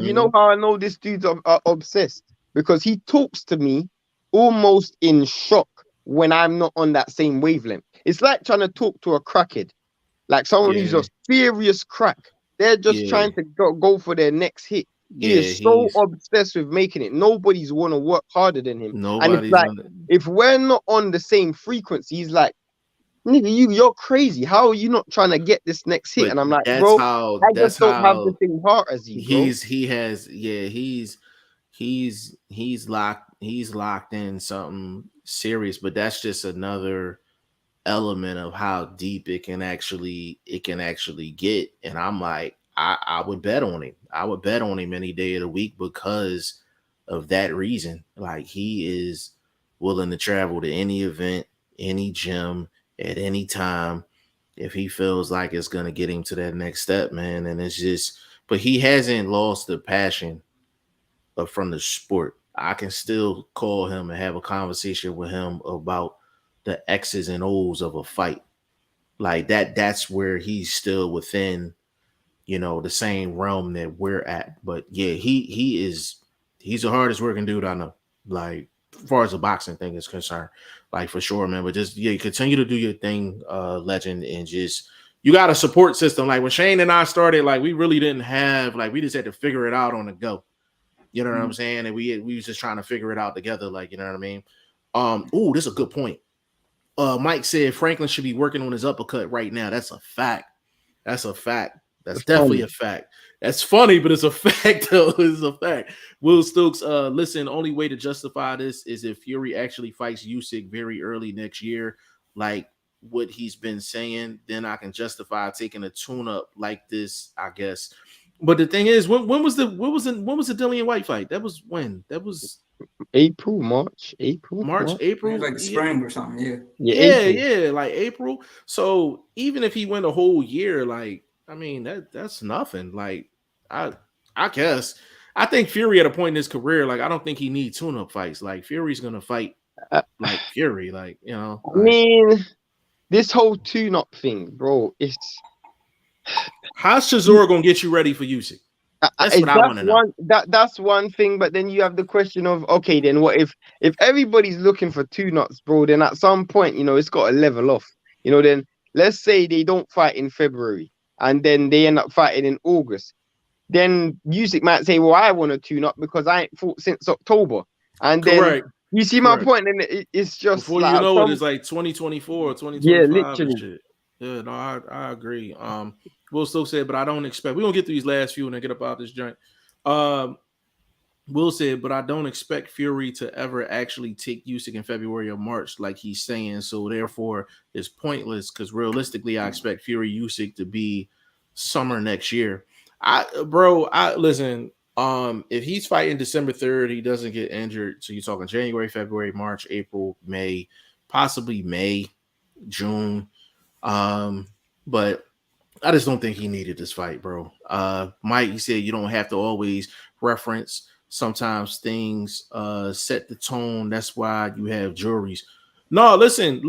You know how I know this dude's obsessed? Because he talks to me almost in shock when I'm not on that same wavelength. It's like trying to talk to a crackhead, like someone who's a serious crack. They're just trying to go for their next hit. He is so obsessed with making it. Nobody's want to work harder than him. And it's like, if we're not on the same frequency, he's like, nigga, you're crazy. How are you not trying to get this next hit? And I'm like, bro, I just don't have the same heart as you, bro. He's locked in something serious, but that's just another element of how deep it can actually get. And I'm like, I would bet on him. I would bet on him any day of the week because of that reason. Like, he is willing to travel to any event, any gym, at any time, if he feels like it's going to get him to that next step, man. And it's just, but he hasn't lost the passion from the sport. I can still call him and have a conversation with him about the X's and O's of a fight. Like that's where he's still within, the same realm that we're at. But yeah, he's the hardest working dude I know. Like, as far as the boxing thing is concerned, like, for sure, man. But just continue to do your thing, legend, and just, you got a support system. Like, when Shane and I started, like, we really didn't have, like, we just had to figure it out on the go. You know what I'm saying? And we was just trying to figure it out together, like, you know what I mean? This is a good point. Mike said Franklin should be working on his uppercut right now. That's a fact. That's definitely a fact. That's funny, but it's a fact, though. It's a fact. Will Stokes, listen, only way to justify this is if Fury actually fights Usyk very early next year, like what he's been saying, then I can justify taking a tune-up like this, I guess. But the thing is, when was the Dillian White fight? That was when? That was March. April, like spring or something. Yeah, like April. So even if he went a whole year, like, I mean, that's nothing. Like, I guess I think Fury at a point in his career, like, I don't think he needs tune-up fights. Like, Fury's gonna fight like Fury, like, I mean, this whole tune-up thing, bro, it's how's Chisora gonna get you ready for Usyk? That's what I want to know. That's one thing, but then you have the question of, okay, then what if everybody's looking for tune-ups, bro? Then at some point, it's got to level off. Then let's say they don't fight in February, and then they end up fighting in August. Then Usyk might say, well, I want to tune up because I ain't fought since October. And Correct. Then you see my point, and it's just before like, it's like 2024 or 2025. Yeah, literally. And shit. Yeah, no, I agree. Will still say, but I don't expect, we're gonna get through these last few and then get up out this joint. Will said, but I don't expect Fury to ever actually take Usyk in February or March, like he's saying. So therefore, it's pointless because realistically, I expect Fury Usyk to be summer next year. Listen. If he's fighting December 3rd, he doesn't get injured. So you're talking January, February, March, April, May, possibly May, June. But I just don't think he needed this fight, bro. Mike, he said you don't have to always reference. Sometimes things set the tone. That's why you have juries. No, listen,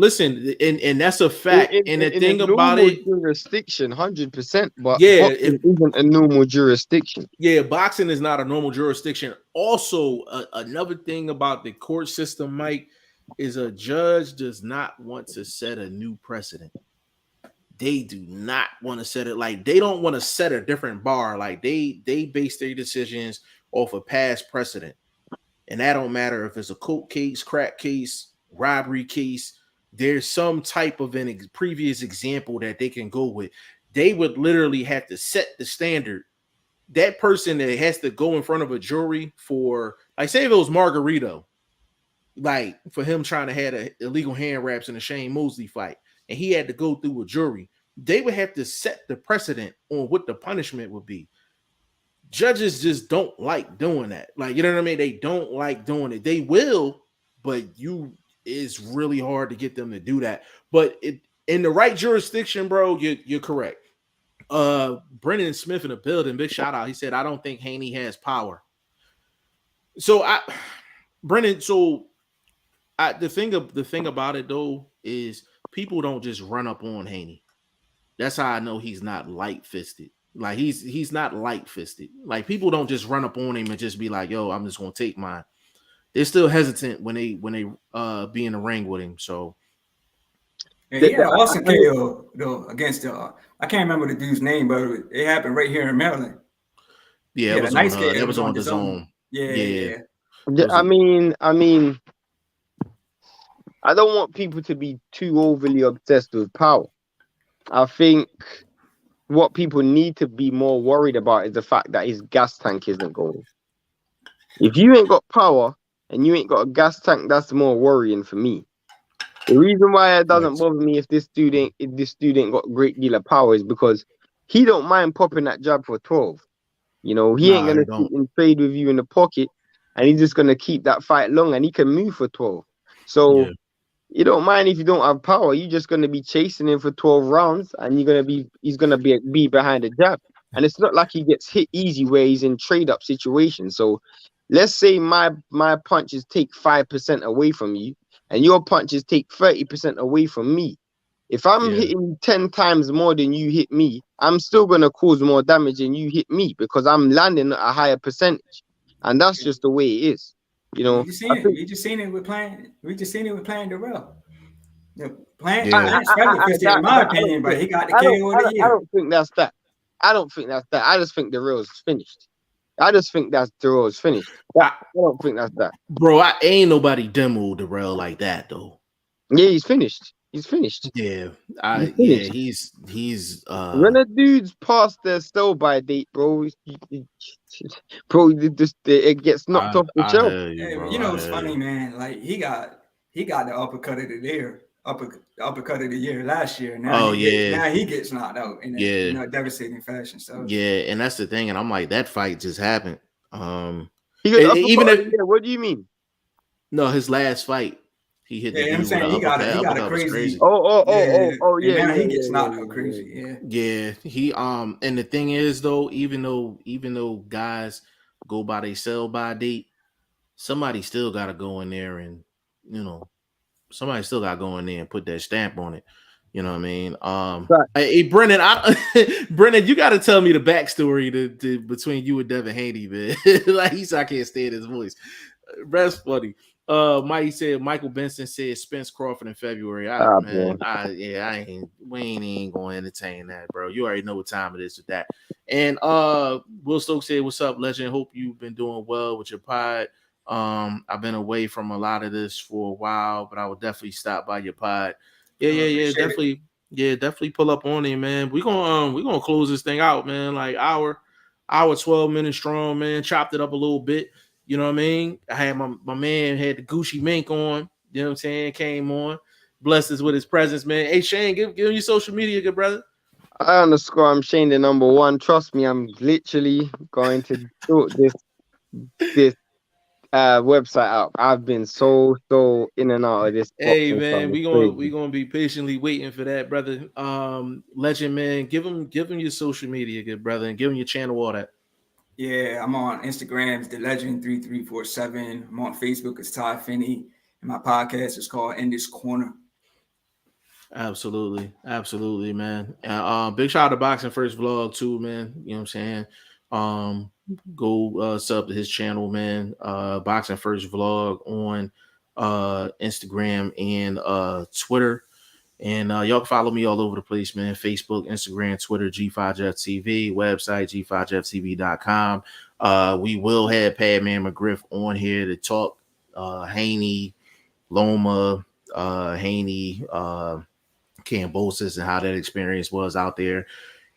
and that's a fact. And the thing about it, jurisdiction, 100%. But yeah, it isn't a normal jurisdiction. Yeah, boxing is not a normal jurisdiction. Also, another thing about the court system, Mike, is a judge does not want to set a new precedent. They do not want to set it, like, they don't want to set a different bar. Like, they base their decisions off a past precedent. And that don't matter if it's a coke case, crack case, robbery case. There's some type of previous example that they can go with. They would literally have to set the standard. That person that has to go in front of a jury for, like, say if it was Margarito, like, for him trying to have illegal hand wraps in the Shane Mosley fight, and he had to go through a jury, they would have to set the precedent on what the punishment would be. Judges just don't like doing that. Like, you know what I mean? They don't like doing it. They will, but it's really hard to get them to do that. But in the right jurisdiction, bro, you're correct. Brennan Smith in the building, big shout out. He said, I don't think Haney has power. So the thing about it though is people don't just run up on Haney. That's how I know he's not light-fisted. Like, he's not light-fisted. Like, people don't just run up on him and just be like, yo, I'm just gonna take mine. They're still hesitant when they be in the ring with him. So yeah, he had awesome KO though against I can't remember the dude's name, but it happened right here in Maryland. Yeah, it was the on night skate. that It was on the zone. Yeah. I mean, I don't want people to be too overly obsessed with power. I think what people need to be more worried about is the fact that his gas tank isn't going. If you ain't got power and you ain't got a gas tank, that's more worrying for me. The reason why it doesn't bother me if this student got a great deal of power is because he don't mind popping that jab for 12. You know, he ain't gonna sit and trade with you in the pocket, and he's just gonna keep that fight long, and he can move for 12. So you don't mind if you don't have power. You're just gonna be chasing him for 12 rounds, and he's gonna be behind the jab. And it's not like he gets hit easy where he's in trade up situations. So let's say my punches take 5% away from you, and your punches take 30% away from me. If I'm hitting you 10 times more than you hit me, I'm still going to cause more damage than you hit me because I'm landing at a higher percentage. And that's just the way it is. You know, we just seen it with playing Darrell. Plant Fist, in my opinion, but he got the KO of the year. I don't think that's that. I just think Darrell's finished. I just think that's Darrell's finished. I don't think that's that. Bro, ain't nobody demoed Darrell like that though. Yeah, he's finished. He's finished. Yeah, he's when a dude's past their sell-by date, bro, it gets knocked off the shelf. You know what's funny, man? Like he got the uppercut of the year, uppercut of the year last year. Now he gets knocked out in a devastating fashion. So and that's the thing. And I'm like, that fight just happened. Even if what do you mean? No, his last fight. He hit the I'm saying he got a crazy. Yeah. Now he gets knocked out crazy. Yeah. He and the thing is though, even though guys go by they sell by date, somebody still got to go in there and somebody still got to go in there and put that stamp on it. You know what I mean? Hey Brennan, Brennan, you got to tell me the backstory to between you and Devin Haney, man. Like I can't stand his voice. That's funny. Mike said Michael Benson said Spence Crawford in February. We ain't even gonna entertain that, bro. You already know what time it is with that. And Will Stokes said, "What's up, legend? Hope you've been doing well with your pod. I've been away from a lot of this for a while, but I will definitely stop by your pod. Definitely pull up on it, man. We're gonna close this thing out, man. Like hour 12 minutes strong, man. Chopped it up a little bit. You know what I mean? I had my man had the Gucci mink on. You know what I'm saying? Came on, blessed us with his presence, man. Hey Shane, give him your social media, good brother. I'm Shane the #1. Trust me, I'm literally going to sort this website out. I've been so in and out of this. Hey man, we gonna be patiently waiting for that, brother. Legend, man, give him your social media, good brother, and give him your channel, all that. Yeah, I'm on Instagram, it's the Legend 3347. I'm on Facebook, it's Ty Finney, and my podcast is called In This Corner. Absolutely, man. Big shout out to Boxing First Vlog too, man. You know what I'm saying? Go sub to his channel, man. Boxing First Vlog on Instagram and Twitter. And y'all can follow me all over the place, man. Facebook, Instagram, Twitter, G5JeffTV, website, G5JeffTV.com. We will have Padman McGriff on here to talk Haney, Loma, Haney, Cambosis, and how that experience was out there.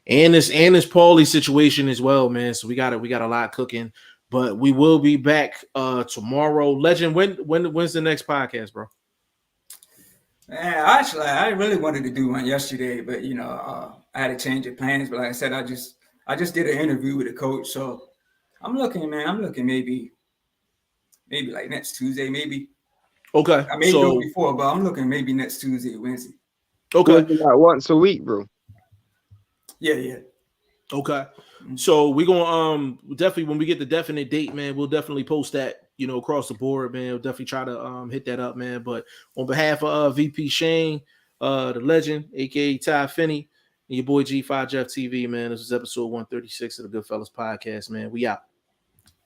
And this Paulie situation as well, man. So we got a lot cooking. But we will be back tomorrow. Legend, when's the next podcast, bro? Man, actually, I really wanted to do one yesterday, but I had to change the plans. But like I said, I just did an interview with a coach, so I'm looking maybe like next Tuesday, maybe. Okay. I may go before, but I'm looking maybe next Tuesday or Wednesday. Okay. Like once a week, bro. Yeah. Okay. So we're gonna definitely, when we get the definite date, man, we'll definitely post that, across the board, man. We'll definitely try to hit that up, man. But on behalf of VP Shane, the legend, aka Ty Finney, and your boy G5 Jeff TV, man, this is episode 136 of the Goodfellas podcast, man. We out.